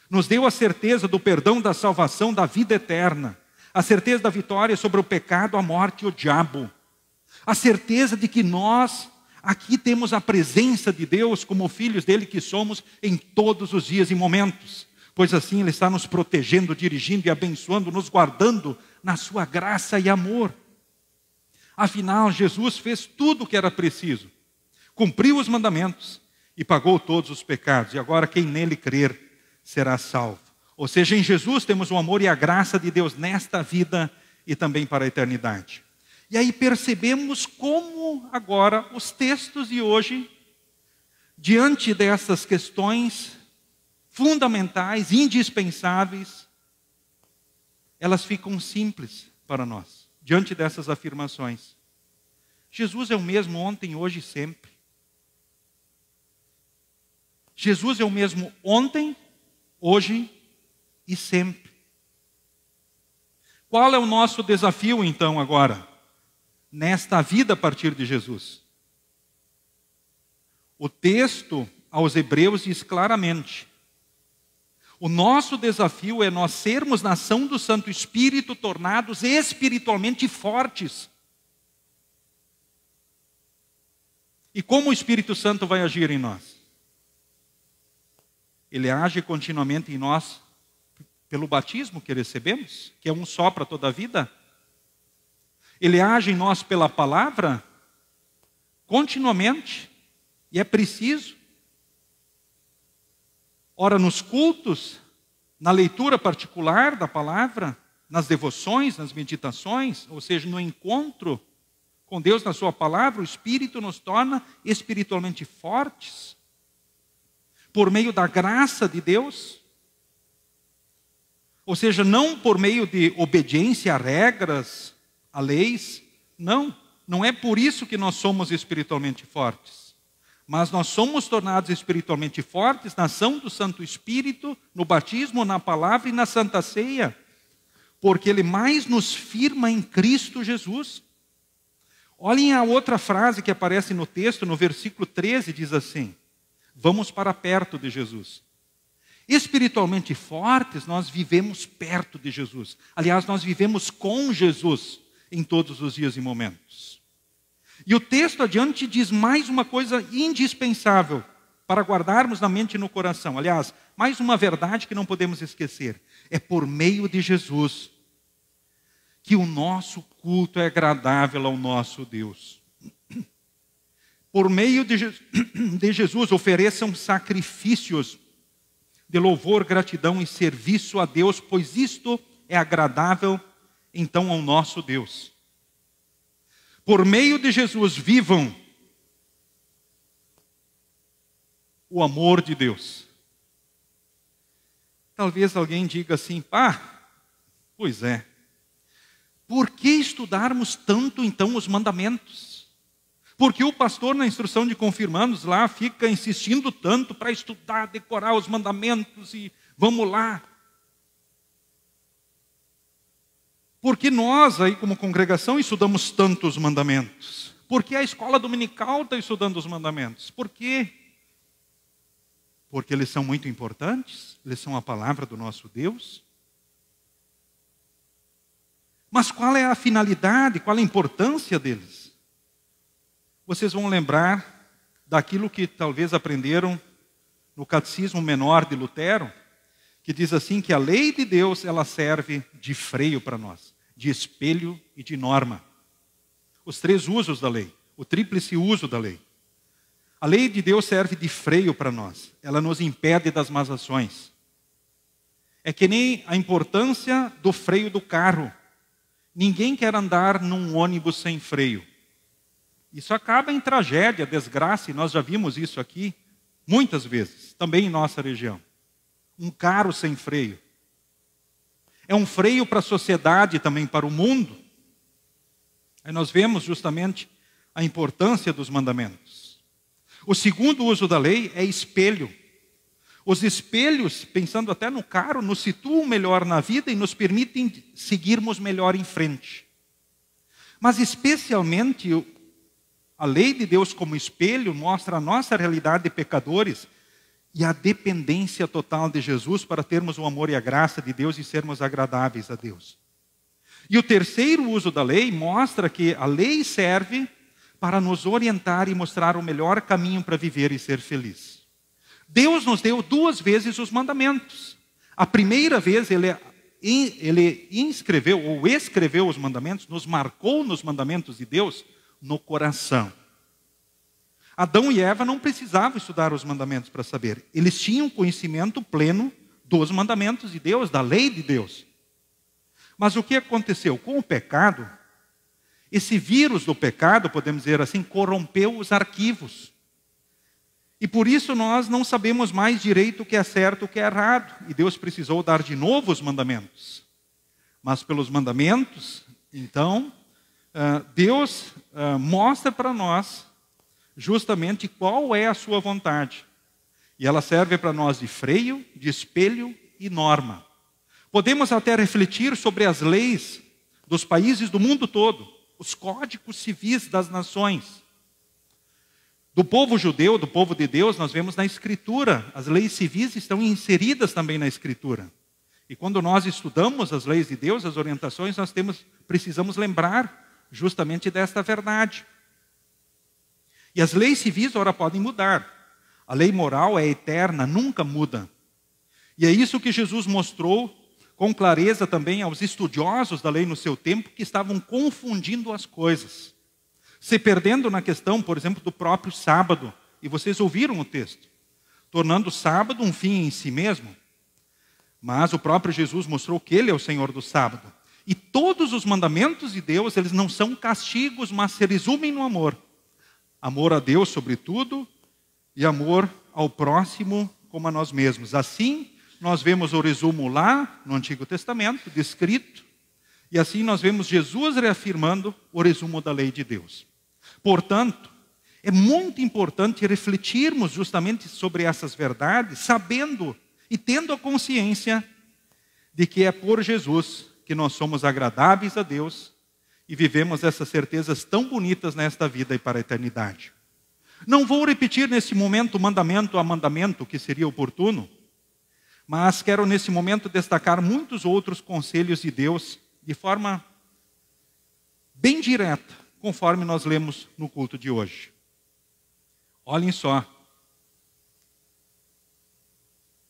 Nos deu a certeza do perdão, da salvação, da vida eterna. A certeza da vitória sobre o pecado, a morte e o diabo. A certeza de que nós aqui temos a presença de Deus como filhos dele que somos em todos os dias e momentos. Pois assim Ele está nos protegendo, dirigindo e abençoando, nos guardando na sua graça e amor. Afinal, Jesus fez tudo o que era preciso. Cumpriu os mandamentos e pagou todos os pecados. E agora quem nele crer será salvo. Ou seja, em Jesus temos o amor e a graça de Deus nesta vida e também para a eternidade. E aí percebemos como agora os textos de hoje, diante dessas questões fundamentais, indispensáveis, elas ficam simples para nós, diante dessas afirmações. Jesus é o mesmo ontem, hoje e sempre. Jesus é o mesmo ontem, hoje e sempre. Qual é o nosso desafio então agora, nesta vida a partir de Jesus? O texto aos Hebreus diz claramente: o nosso desafio é nós sermos nação do Santo Espírito, tornados espiritualmente fortes. E como o Espírito Santo vai agir em nós? Ele age continuamente em nós pelo batismo que recebemos, que é um só para toda a vida. Ele age em nós pela palavra, continuamente, e é preciso. Ora, nos cultos, na leitura particular da palavra, nas devoções, nas meditações, ou seja, no encontro com Deus na sua palavra, o Espírito nos torna espiritualmente fortes, por meio da graça de Deus. Ou seja, não por meio de obediência a regras, a leis, não é por isso que nós somos espiritualmente fortes. Mas nós somos tornados espiritualmente fortes na ação do Santo Espírito, no batismo, na palavra e na Santa Ceia, porque Ele mais nos firma em Cristo Jesus. Olhem a outra frase que aparece no texto, no versículo 13, diz assim: vamos para perto de Jesus. Espiritualmente fortes, nós vivemos perto de Jesus. Aliás, nós vivemos com Jesus em todos os dias e momentos. E o texto adiante diz mais uma coisa indispensável para guardarmos na mente e no coração. Aliás, mais uma verdade que não podemos esquecer. É por meio de Jesus que o nosso culto é agradável ao nosso Deus. Por meio de Jesus, ofereçam sacrifícios de louvor, gratidão e serviço a Deus, pois isto é agradável então ao nosso Deus. Por meio de Jesus, vivam o amor de Deus. Talvez alguém diga assim: pois é, por que estudarmos tanto então os mandamentos? Porque o pastor na instrução de confirmandos lá fica insistindo tanto para estudar, decorar os mandamentos e vamos lá. Porque nós aí como congregação estudamos tanto os mandamentos? Porque a escola dominical está estudando os mandamentos? Por quê? Porque eles são muito importantes, eles são a palavra do nosso Deus. Mas qual é a finalidade, qual é a importância deles? vocês vão lembrar daquilo que talvez aprenderam no Catecismo Menor de Lutero, que diz assim que a lei de Deus ela serve de freio para nós, de espelho e de norma. Os 3 usos da lei, o tríplice uso da lei. A lei de Deus serve de freio para nós, ela nos impede das más ações. É que nem a importância do freio do carro. Ninguém quer andar num ônibus sem freio. Isso acaba em tragédia, desgraça, e nós já vimos isso aqui muitas vezes, também em nossa região. Um carro sem freio. É um freio para a sociedade, também para o mundo. Aí nós vemos justamente a importância dos mandamentos. O segundo uso da lei é espelho. Os espelhos, pensando até no carro, nos situam melhor na vida e nos permitem seguirmos melhor em frente. Mas especialmente a lei de Deus como espelho mostra a nossa realidade de pecadores e a dependência total de Jesus para termos o amor e a graça de Deus e sermos agradáveis a Deus. E o terceiro uso da lei mostra que a lei serve para nos orientar e mostrar o melhor caminho para viver e ser feliz. Deus nos deu 2 vezes os mandamentos. A primeira vez ele inscreveu ou escreveu os mandamentos, nos marcou nos mandamentos de Deus no coração. Adão e Eva não precisavam estudar os mandamentos para saber. Eles tinham conhecimento pleno dos mandamentos de Deus, da lei de Deus. Mas o que aconteceu? Com o pecado, esse vírus do pecado, podemos dizer assim, corrompeu os arquivos. E por isso nós não sabemos mais direito o que é certo e o que é errado. E Deus precisou dar de novo os mandamentos. Mas pelos mandamentos, então, Deus mostra para nós justamente qual é a sua vontade. E ela serve para nós de freio, de espelho e norma. Podemos até refletir sobre as leis dos países do mundo todo, os códigos civis das nações. Do povo judeu, do povo de Deus, nós vemos na Escritura. As leis civis estão inseridas também na Escritura. E quando nós estudamos as leis de Deus, as orientações, nós precisamos lembrar justamente desta verdade. E as leis civis, ora, podem mudar. A lei moral é eterna, nunca muda. E é isso que Jesus mostrou com clareza também aos estudiosos da lei no seu tempo, que estavam confundindo as coisas. Se perdendo na questão, por exemplo, do próprio sábado. E vocês ouviram o texto. Tornando o sábado um fim em si mesmo. Mas o próprio Jesus mostrou que Ele é o Senhor do sábado. E todos os mandamentos de Deus, eles não são castigos, mas se resumem no amor. Amor a Deus, sobretudo, e amor ao próximo como a nós mesmos. Assim, nós vemos o resumo lá no Antigo Testamento, descrito, e assim nós vemos Jesus reafirmando o resumo da lei de Deus. Portanto, é muito importante refletirmos justamente sobre essas verdades, sabendo e tendo a consciência de que é por Jesus que nós somos agradáveis a Deus e vivemos essas certezas tão bonitas nesta vida e para a eternidade. Não vou repetir nesse momento mandamento a mandamento, que seria oportuno, mas quero nesse momento destacar muitos outros conselhos de Deus de forma bem direta, conforme nós lemos no culto de hoje. Olhem só.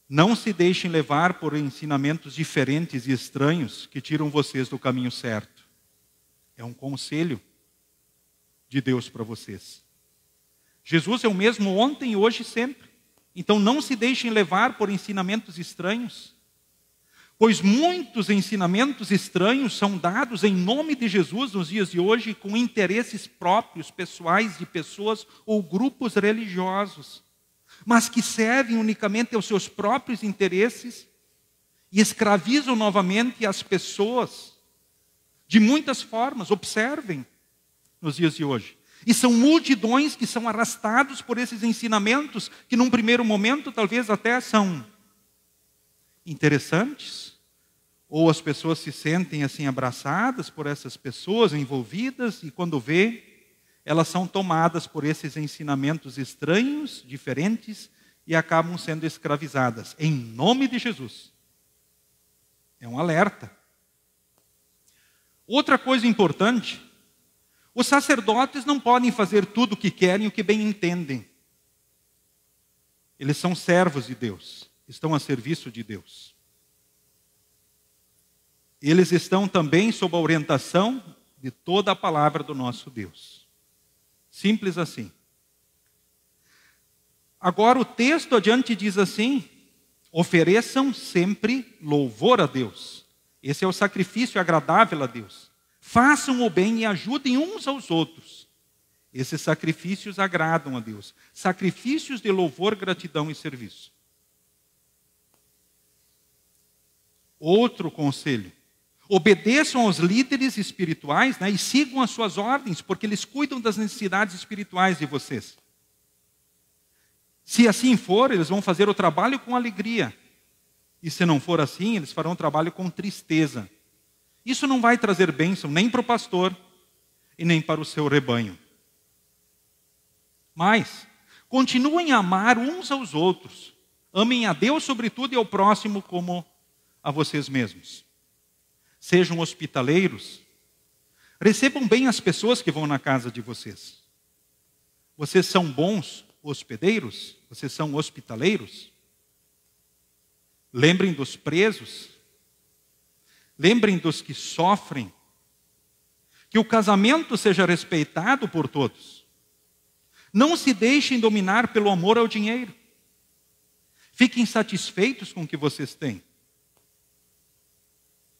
Não se deixem levar por ensinamentos diferentes e estranhos que tiram vocês do caminho certo. É um conselho de Deus para vocês. Jesus é o mesmo ontem, hoje e sempre. Então não se deixem levar por ensinamentos estranhos. Pois muitos ensinamentos estranhos são dados em nome de Jesus nos dias de hoje com interesses próprios, pessoais de pessoas ou grupos religiosos, mas que servem unicamente aos seus próprios interesses e escravizam novamente as pessoas de muitas formas. Observem nos dias de hoje. E são multidões que são arrastados por esses ensinamentos que num primeiro momento talvez até são interessantes, ou as pessoas se sentem assim abraçadas por essas pessoas envolvidas e quando vê, elas são tomadas por esses ensinamentos estranhos, diferentes e acabam sendo escravizadas em nome de Jesus. É um alerta. Outra coisa importante, Os sacerdotes não podem fazer tudo o que querem e o que bem entendem. Eles são servos de Deus, estão a serviço de Deus. Eles estão também sob a orientação de toda a palavra do nosso Deus. Simples assim. Agora o texto adiante diz assim: ofereçam sempre louvor a Deus. Esse é o sacrifício agradável a Deus. Façam o bem e ajudem uns aos outros. Esses sacrifícios agradam a Deus. Sacrifícios de louvor, gratidão e serviço. Outro conselho: obedeçam aos líderes espirituais, e sigam as suas ordens, porque eles cuidam das necessidades espirituais de vocês. Se assim for, eles vão fazer o trabalho com alegria. E se não for assim, eles farão o trabalho com tristeza. Isso não vai trazer bênção nem para o pastor e nem para o seu rebanho. Mas continuem a amar uns aos outros. Amem a Deus sobretudo e ao próximo como a vocês mesmos. Sejam hospitaleiros. Recebam bem as pessoas que vão na casa de vocês. Vocês são bons hospedeiros? Vocês são hospitaleiros? Lembrem dos presos. Lembrem dos que sofrem. Que o casamento seja respeitado por todos. Não se deixem dominar pelo amor ao dinheiro. Fiquem satisfeitos com o que vocês têm.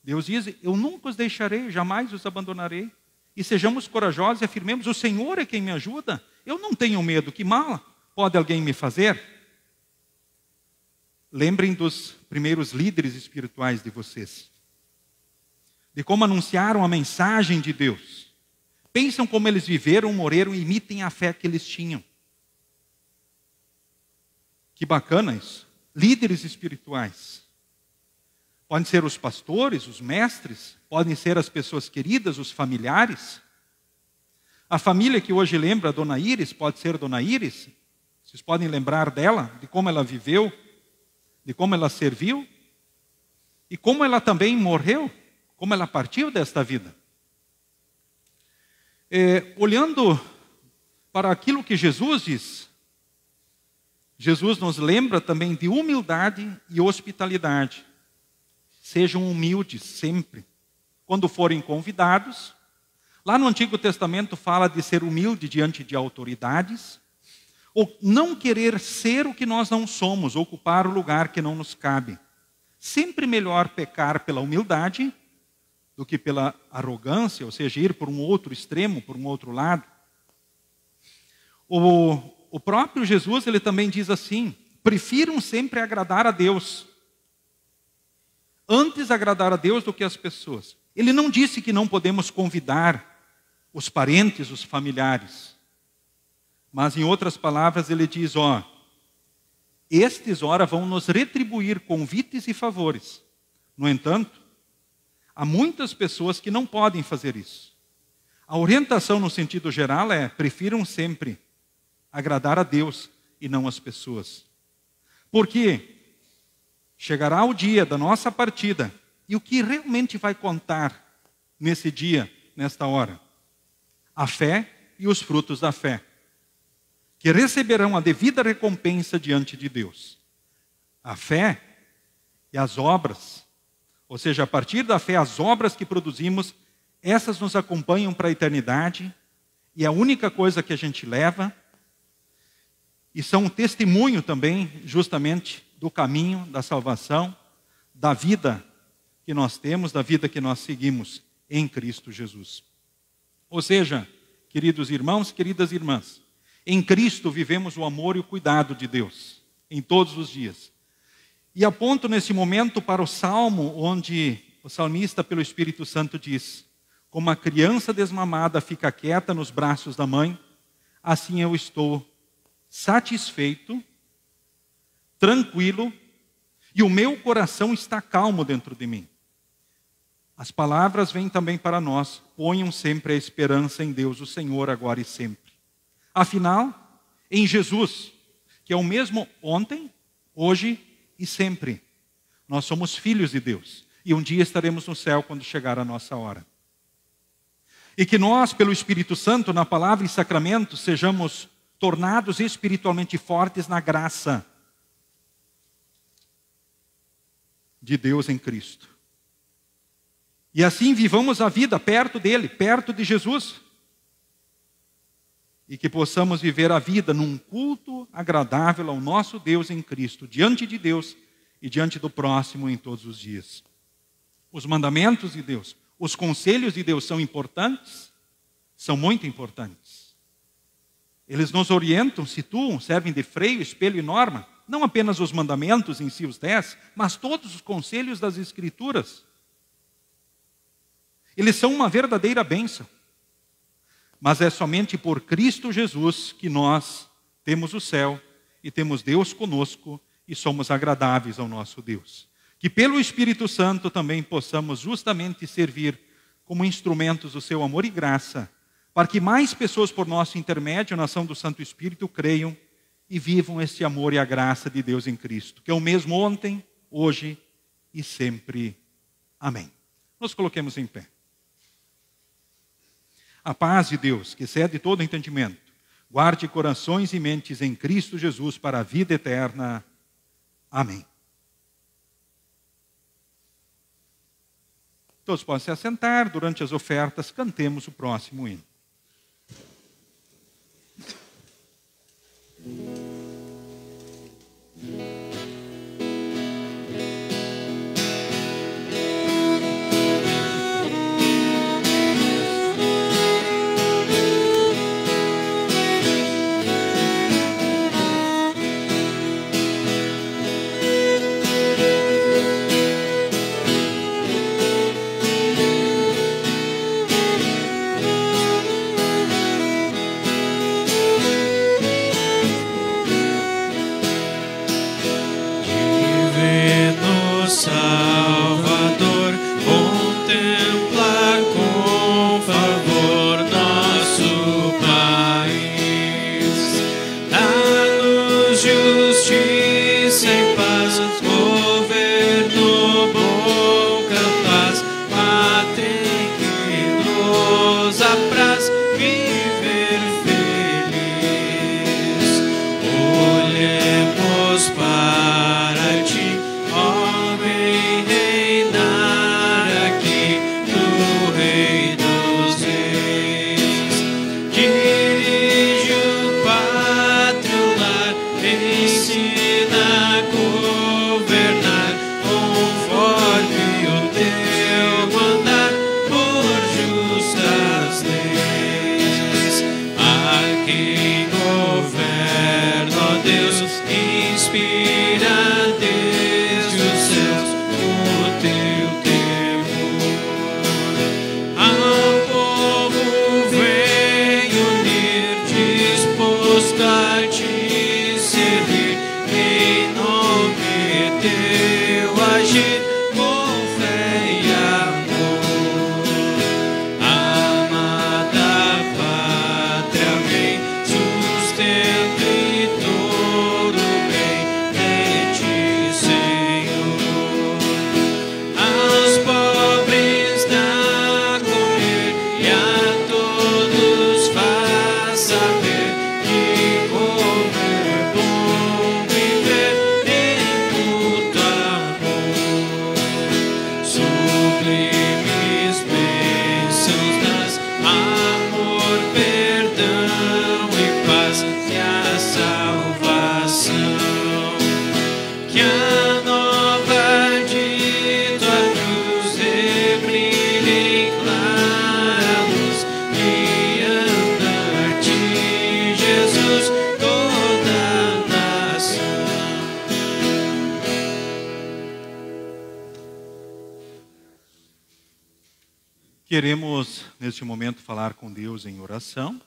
Deus diz: eu nunca os deixarei, jamais os abandonarei. E sejamos corajosos e afirmemos: o Senhor é quem me ajuda. Eu não tenho medo, que mal pode alguém me fazer? Lembrem dos primeiros líderes espirituais de vocês. De como anunciaram a mensagem de Deus. Pensam como eles viveram, morreram e imitem a fé que eles tinham. Que bacana isso. Líderes espirituais. Podem ser os pastores, os mestres, podem ser as pessoas queridas, os familiares. A família que hoje lembra a Dona Iris, pode ser Dona Iris. Vocês podem lembrar dela, de como ela viveu, de como ela serviu, e como ela também morreu, como ela partiu desta vida. Olhando para aquilo que Jesus diz, Jesus nos lembra também de humildade e hospitalidade. Sejam humildes sempre. Quando forem convidados, lá no Antigo Testamento fala de ser humilde diante de autoridades, ou não querer ser o que nós não somos, ocupar o lugar que não nos cabe. Sempre melhor pecar pela humildade do que pela arrogância, ou seja, ir por um outro extremo, por um outro lado. O próprio Jesus, ele também diz assim: prefiram sempre agradar a Deus. Antes agradar a Deus do que as pessoas. Ele não disse que não podemos convidar os parentes, os familiares. Mas, em outras palavras, ele diz: estes, ora, vão nos retribuir convites e favores. No entanto, há muitas pessoas que não podem fazer isso. A orientação, no sentido geral, é: prefiram sempre agradar a Deus e não as pessoas. Porque chegará o dia da nossa partida, e o que realmente vai contar nesse dia, nesta hora? A fé e os frutos da fé, que receberão a devida recompensa diante de Deus. A fé e as obras, ou seja, a partir da fé, as obras que produzimos, essas nos acompanham para a eternidade, e é a única coisa que a gente leva, e são um testemunho também, justamente, do caminho da salvação, da vida que nós temos, da vida que nós seguimos em Cristo Jesus. Ou seja, queridos irmãos, queridas irmãs, em Cristo vivemos o amor e o cuidado de Deus, em todos os dias. E aponto nesse momento para o Salmo, onde o salmista, pelo Espírito Santo, diz: como a criança desmamada fica quieta nos braços da mãe, assim eu estou satisfeito, tranquilo, e o meu coração está calmo dentro de mim. As palavras vêm também para nós: ponham sempre a esperança em Deus, o Senhor, agora e sempre. Afinal, em Jesus, que é o mesmo ontem, hoje e sempre. Nós somos filhos de Deus, e um dia estaremos no céu quando chegar a nossa hora. E que nós, pelo Espírito Santo, na palavra e sacramento, sejamos tornados espiritualmente fortes na graça de Deus em Cristo. E assim vivamos a vida perto dele, perto de Jesus. E que possamos viver a vida num culto agradável ao nosso Deus em Cristo, diante de Deus e diante do próximo em todos os dias. Os mandamentos de Deus, os conselhos de Deus são importantes, são muito importantes. Eles nos orientam, situam, servem de freio, espelho e norma, não apenas os mandamentos em si, os 10, mas todos os conselhos das Escrituras. Eles são uma verdadeira bênção. Mas é somente por Cristo Jesus que nós temos o céu e temos Deus conosco e somos agradáveis ao nosso Deus. Que pelo Espírito Santo também possamos justamente servir como instrumentos do seu amor e graça, para que mais pessoas por nosso intermédio na ação do Santo Espírito creiam e vivam esse amor e a graça de Deus em Cristo, que é o mesmo ontem, hoje e sempre. Amém. Nos coloquemos em pé. A paz de Deus, que excede todo entendimento, guarde corações e mentes em Cristo Jesus para a vida eterna. Amém. Todos podem se assentar. Durante as ofertas, cantemos o próximo hino. Queremos, neste momento, falar com Deus em oração.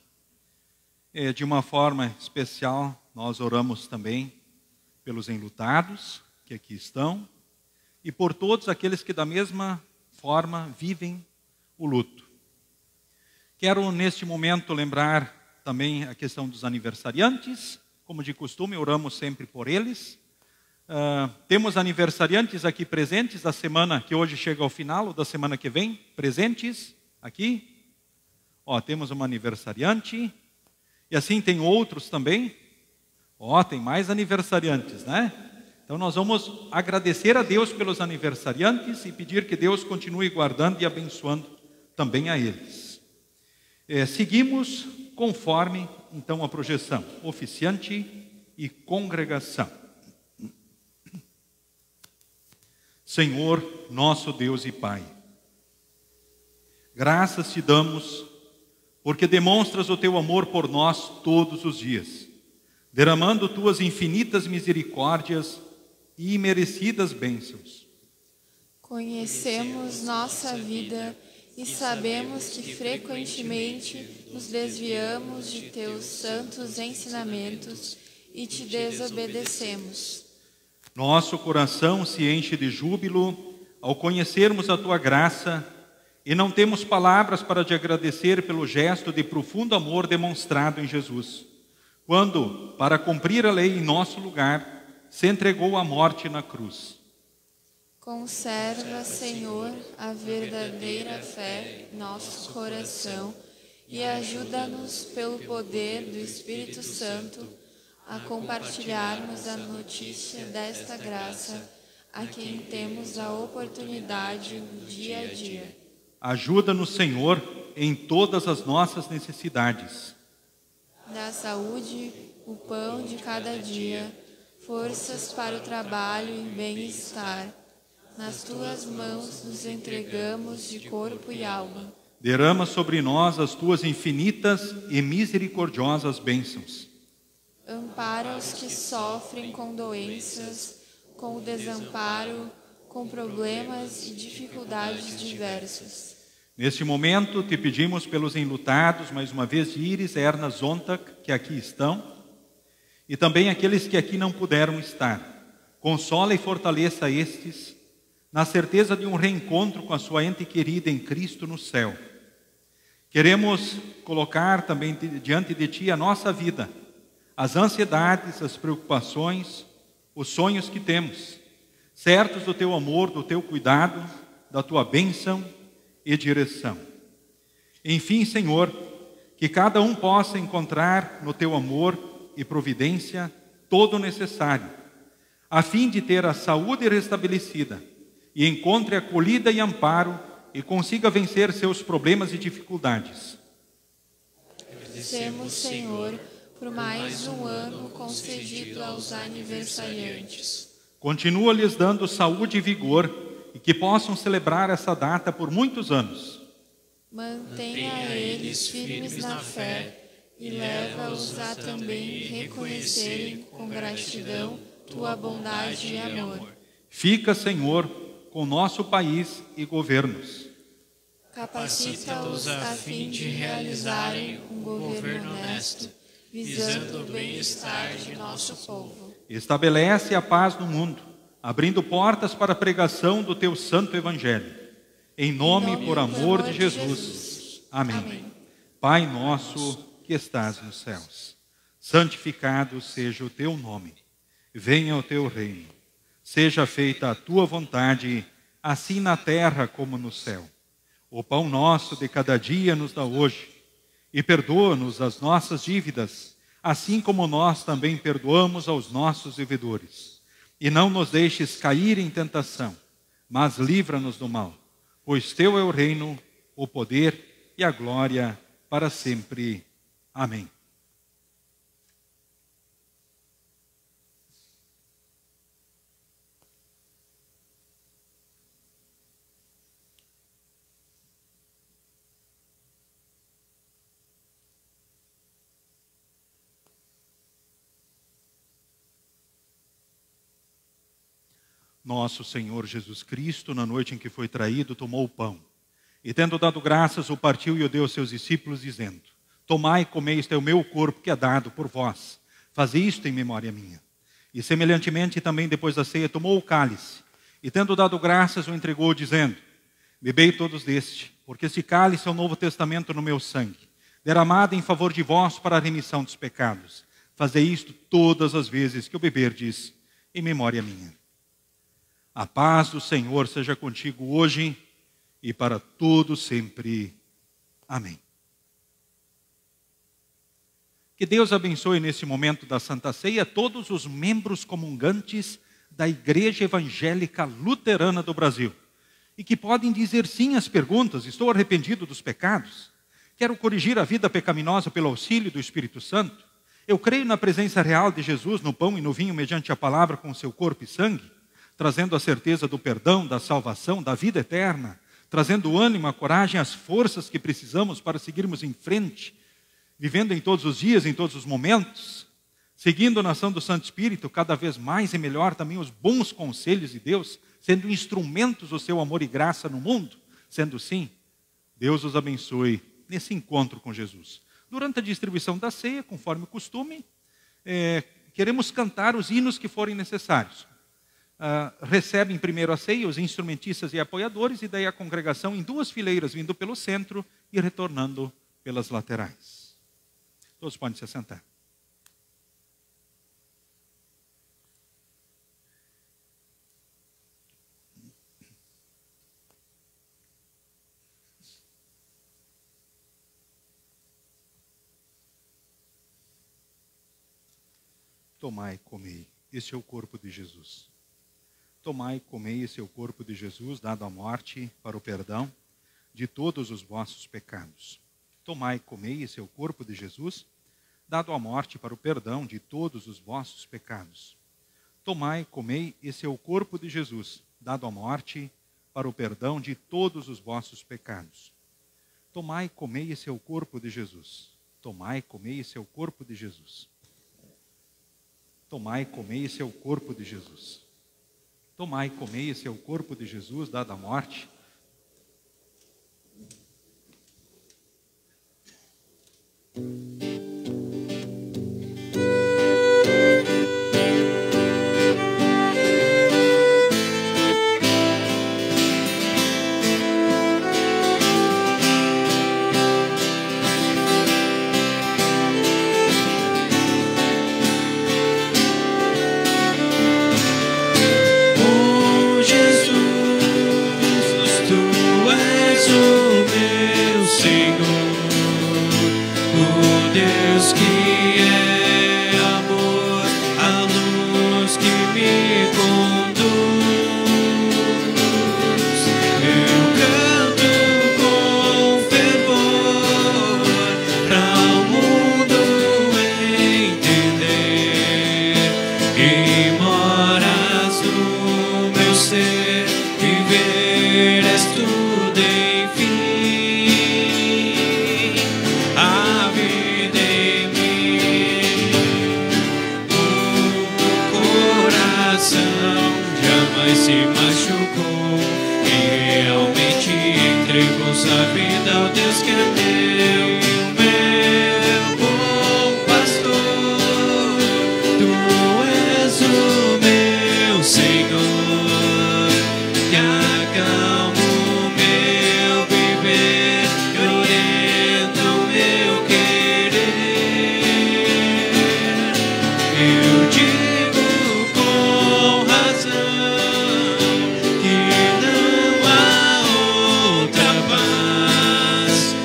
De uma forma especial, nós oramos também pelos enlutados que aqui estão e por todos aqueles que da mesma forma vivem o luto. Quero, neste momento, lembrar também a questão dos aniversariantes. Como de costume, oramos sempre por eles. Temos aniversariantes aqui presentes da semana que hoje chega ao final, ou da semana que vem, presentes aqui. Temos uma aniversariante, e assim tem outros também. Tem mais aniversariantes, né? Então nós vamos agradecer a Deus pelos aniversariantes e pedir que Deus continue guardando e abençoando também a eles. Seguimos conforme, então, a projeção, oficiante e congregação. Senhor, nosso Deus e Pai, graças te damos, porque demonstras o teu amor por nós todos os dias, derramando tuas infinitas misericórdias e imerecidas bênçãos. Conhecemos nossa vida e sabemos que frequentemente nos desviamos de teus santos ensinamentos e te desobedecemos. Nosso coração se enche de júbilo ao conhecermos a tua graça e não temos palavras para te agradecer pelo gesto de profundo amor demonstrado em Jesus, quando, para cumprir a lei em nosso lugar, se entregou à morte na cruz. Conserva, Senhor, a verdadeira fé em nosso coração e ajuda-nos pelo poder do Espírito Santo a compartilharmos a notícia desta graça a quem temos a oportunidade no dia a dia. Ajuda-nos, Senhor, em todas as nossas necessidades. Dá saúde, o pão de cada dia, forças para o trabalho e bem-estar. Nas tuas mãos nos entregamos de corpo e alma. Derrama sobre nós as tuas infinitas e misericordiosas bênçãos. Ampara os que sofrem com doenças, com o desamparo, com problemas e dificuldades diversos. Neste momento, te pedimos pelos enlutados, mais uma vez, de Iris e Erna Zontak, que aqui estão, e também aqueles que aqui não puderam estar. Consola e fortaleça estes, na certeza de um reencontro com a sua ente querida em Cristo no céu. Queremos colocar também diante de Ti a nossa vida, as ansiedades, as preocupações, os sonhos que temos, certos do Teu amor, do Teu cuidado, da Tua bênção e direção. Enfim, Senhor, que cada um possa encontrar no Teu amor e providência todo o necessário, a fim de ter a saúde restabelecida e encontre acolhida e amparo e consiga vencer seus problemas e dificuldades. Agradecemos, Senhor, por mais um ano concedido aos aniversariantes. Continua lhes dando saúde e vigor e que possam celebrar essa data por muitos anos. Mantenha eles firmes na fé e leva-os a também reconhecerem com gratidão tua bondade e amor. Fica, Senhor, com nosso país e governos. Capacita-os a fim de realizarem um governo honesto, visando o bem-estar de nosso povo. Estabelece a paz no mundo, abrindo portas para a pregação do teu santo evangelho. Em nome e por amor de Jesus. Amém. Pai nosso que estás nos céus, santificado seja o teu nome. Venha o teu reino. Seja feita a tua vontade, assim na terra como no céu. O pão nosso de cada dia nos dá hoje. E perdoa-nos as nossas dívidas, assim como nós também perdoamos aos nossos devedores. E não nos deixes cair em tentação, mas livra-nos do mal. Pois teu é o reino, o poder e a glória para sempre. Amém. Nosso Senhor Jesus Cristo, na noite em que foi traído, tomou o pão. E tendo dado graças, o partiu e o deu aos seus discípulos, dizendo: Tomai e comei, este é o meu corpo que é dado por vós. Fazei isto em memória minha. E semelhantemente também depois da ceia tomou o cálice. E tendo dado graças, o entregou, dizendo: Bebei todos deste, porque este cálice é o novo testamento no meu sangue, derramado em favor de vós para a remissão dos pecados. Fazei isto todas as vezes que o beberdes em memória minha. A paz do Senhor seja contigo hoje e para todo sempre. Amém. Que Deus abençoe nesse momento da Santa Ceia todos os membros comungantes da Igreja Evangélica Luterana do Brasil. E que podem dizer sim às perguntas: estou arrependido dos pecados? Quero corrigir a vida pecaminosa pelo auxílio do Espírito Santo? Eu creio na presença real de Jesus no pão e no vinho mediante a palavra com seu corpo e sangue, trazendo a certeza do perdão, da salvação, da vida eterna, trazendo o ânimo, a coragem, as forças que precisamos para seguirmos em frente, vivendo em todos os dias, em todos os momentos, seguindo na ação do Santo Espírito, cada vez mais e melhor também os bons conselhos de Deus, sendo instrumentos do seu amor e graça no mundo. Sendo assim, Deus os abençoe nesse encontro com Jesus. Durante a distribuição da ceia, conforme o costume, queremos cantar os hinos que forem necessários. Recebem primeiro a ceia os instrumentistas e apoiadores, e daí a congregação em duas fileiras, vindo pelo centro e retornando pelas laterais. Todos podem se assentar. Tomai e comei, este é o corpo de Jesus. Tomai e comei, esse é o corpo de Jesus, dado à morte para o perdão de todos os vossos pecados. Tomai e comei, esse é o corpo de Jesus, dado à morte para o perdão de todos os vossos pecados. Tomai e comei, esse é o corpo de Jesus, dado à morte para o perdão de todos os vossos pecados. Tomai e comei, esse é o corpo de Jesus. Tomai e comei, esse é o corpo de Jesus. Tomai e comei, esse é o corpo de Jesus. Tomai e comei, esse é o corpo de Jesus, dado à morte. Que não há outra paz.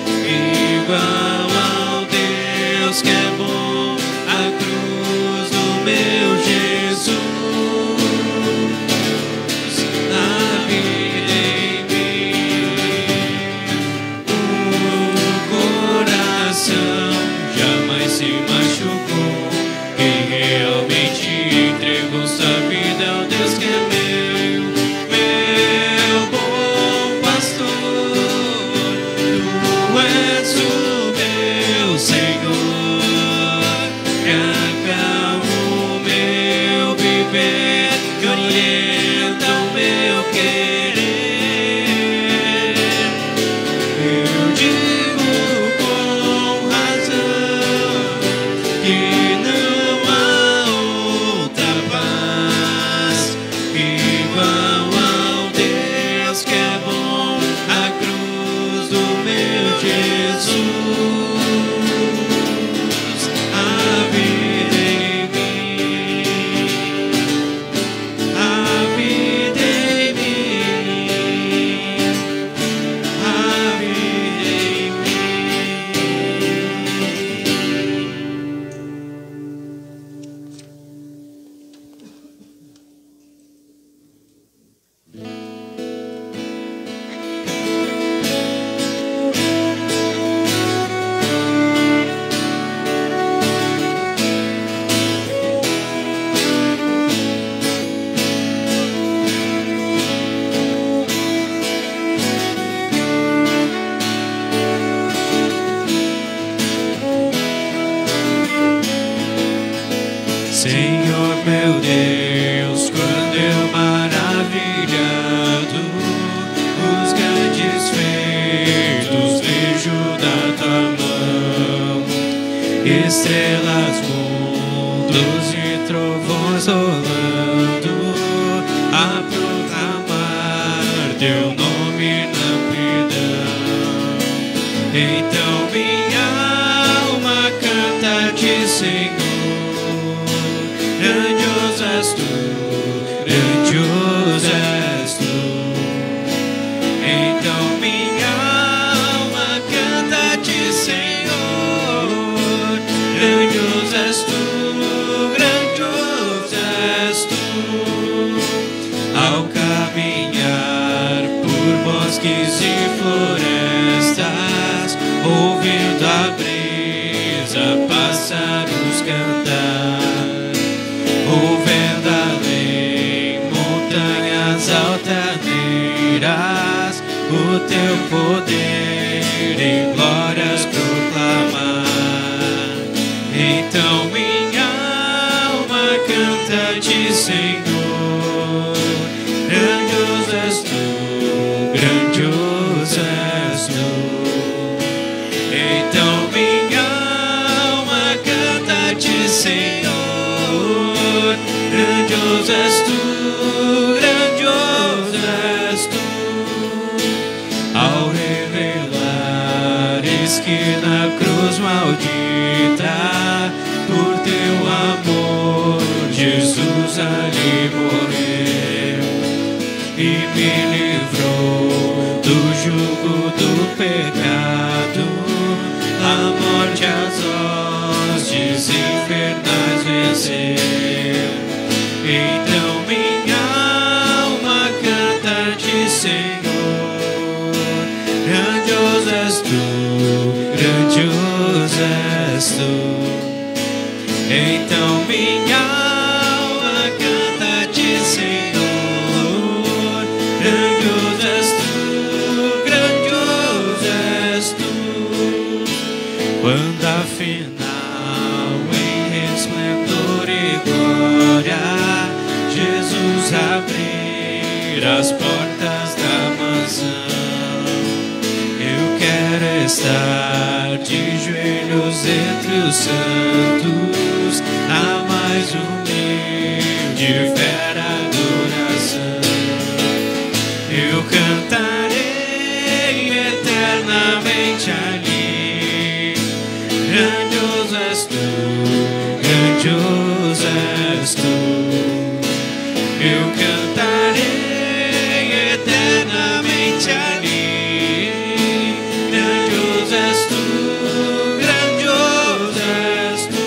meu Deus, quando eu maravilhado os grandes feitos vejo da tua mão, estrelas, mundos e trovões rolando, a proclamar teu nome na amplidão. Então minha alma canta-te, Senhor, grandioso és tu, grandioso és tu. Então minha alma canta-te, Senhor, grandioso és tu, grandioso és tu. Ao caminhar por bosques e florestas, ouvindo a brisa, pássaros cantar, ouvendo além montanhas altaneiras, o teu poder e glórias proclamar. Então minha alma canta-te, Senhor, grandioso és tu, grandioso és tu. Então minha alma canta-te, Senhor, grandioso és tu, grandioso és tu. Ao revelares que na cruz maldita, por teu amor, Jesus ali morreu e me livrou do jugo do pecado, a morte, as hostes infernais venceu. Então minha alma canta-te, Senhor, grandioso és tu, grandioso és tu. Então minha alma canta-te, Senhor, grandioso és tu, grandioso és tu. Quando afinal em resplendor e glória Jesus abrir as portas da mansão, eu quero estar de joelhos entre os santos, a mais humilde e fera adoração. Eu cantarei eternamente ali, grandioso és tu, grandioso és tu. Eu cantarei eternamente ali, grandioso és tu, grandioso és tu.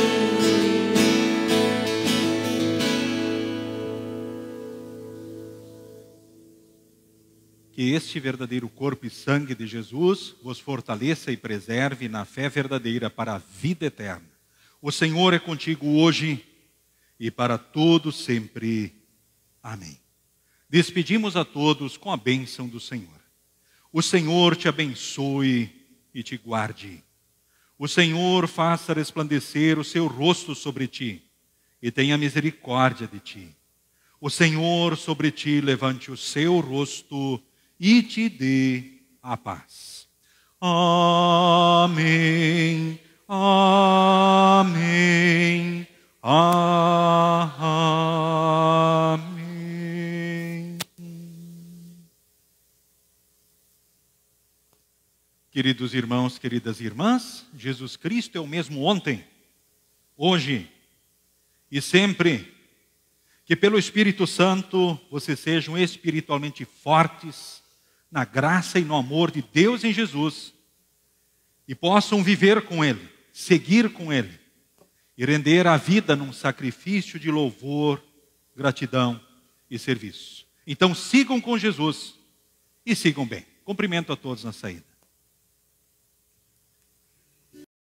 Que este verdadeiro corpo e sangue de Jesus vos fortaleça e preserve na fé verdadeira para a vida eterna. O Senhor é contigo hoje e para todo sempre. Amém. Despedimos a todos com a bênção do Senhor. O Senhor te abençoe e te guarde. O Senhor faça resplandecer o seu rosto sobre ti e tenha misericórdia de ti. O Senhor sobre ti levante o seu rosto e te dê a paz. Amém. Amém. Amém. Queridos irmãos, queridas irmãs, Jesus Cristo é o mesmo ontem, hoje e sempre. Que pelo Espírito Santo vocês sejam espiritualmente fortes na graça e no amor de Deus em Jesus e possam viver com Ele, seguir com Ele e render a vida num sacrifício de louvor, gratidão e serviço. Então sigam com Jesus e sigam bem. Cumprimento a todos na saída.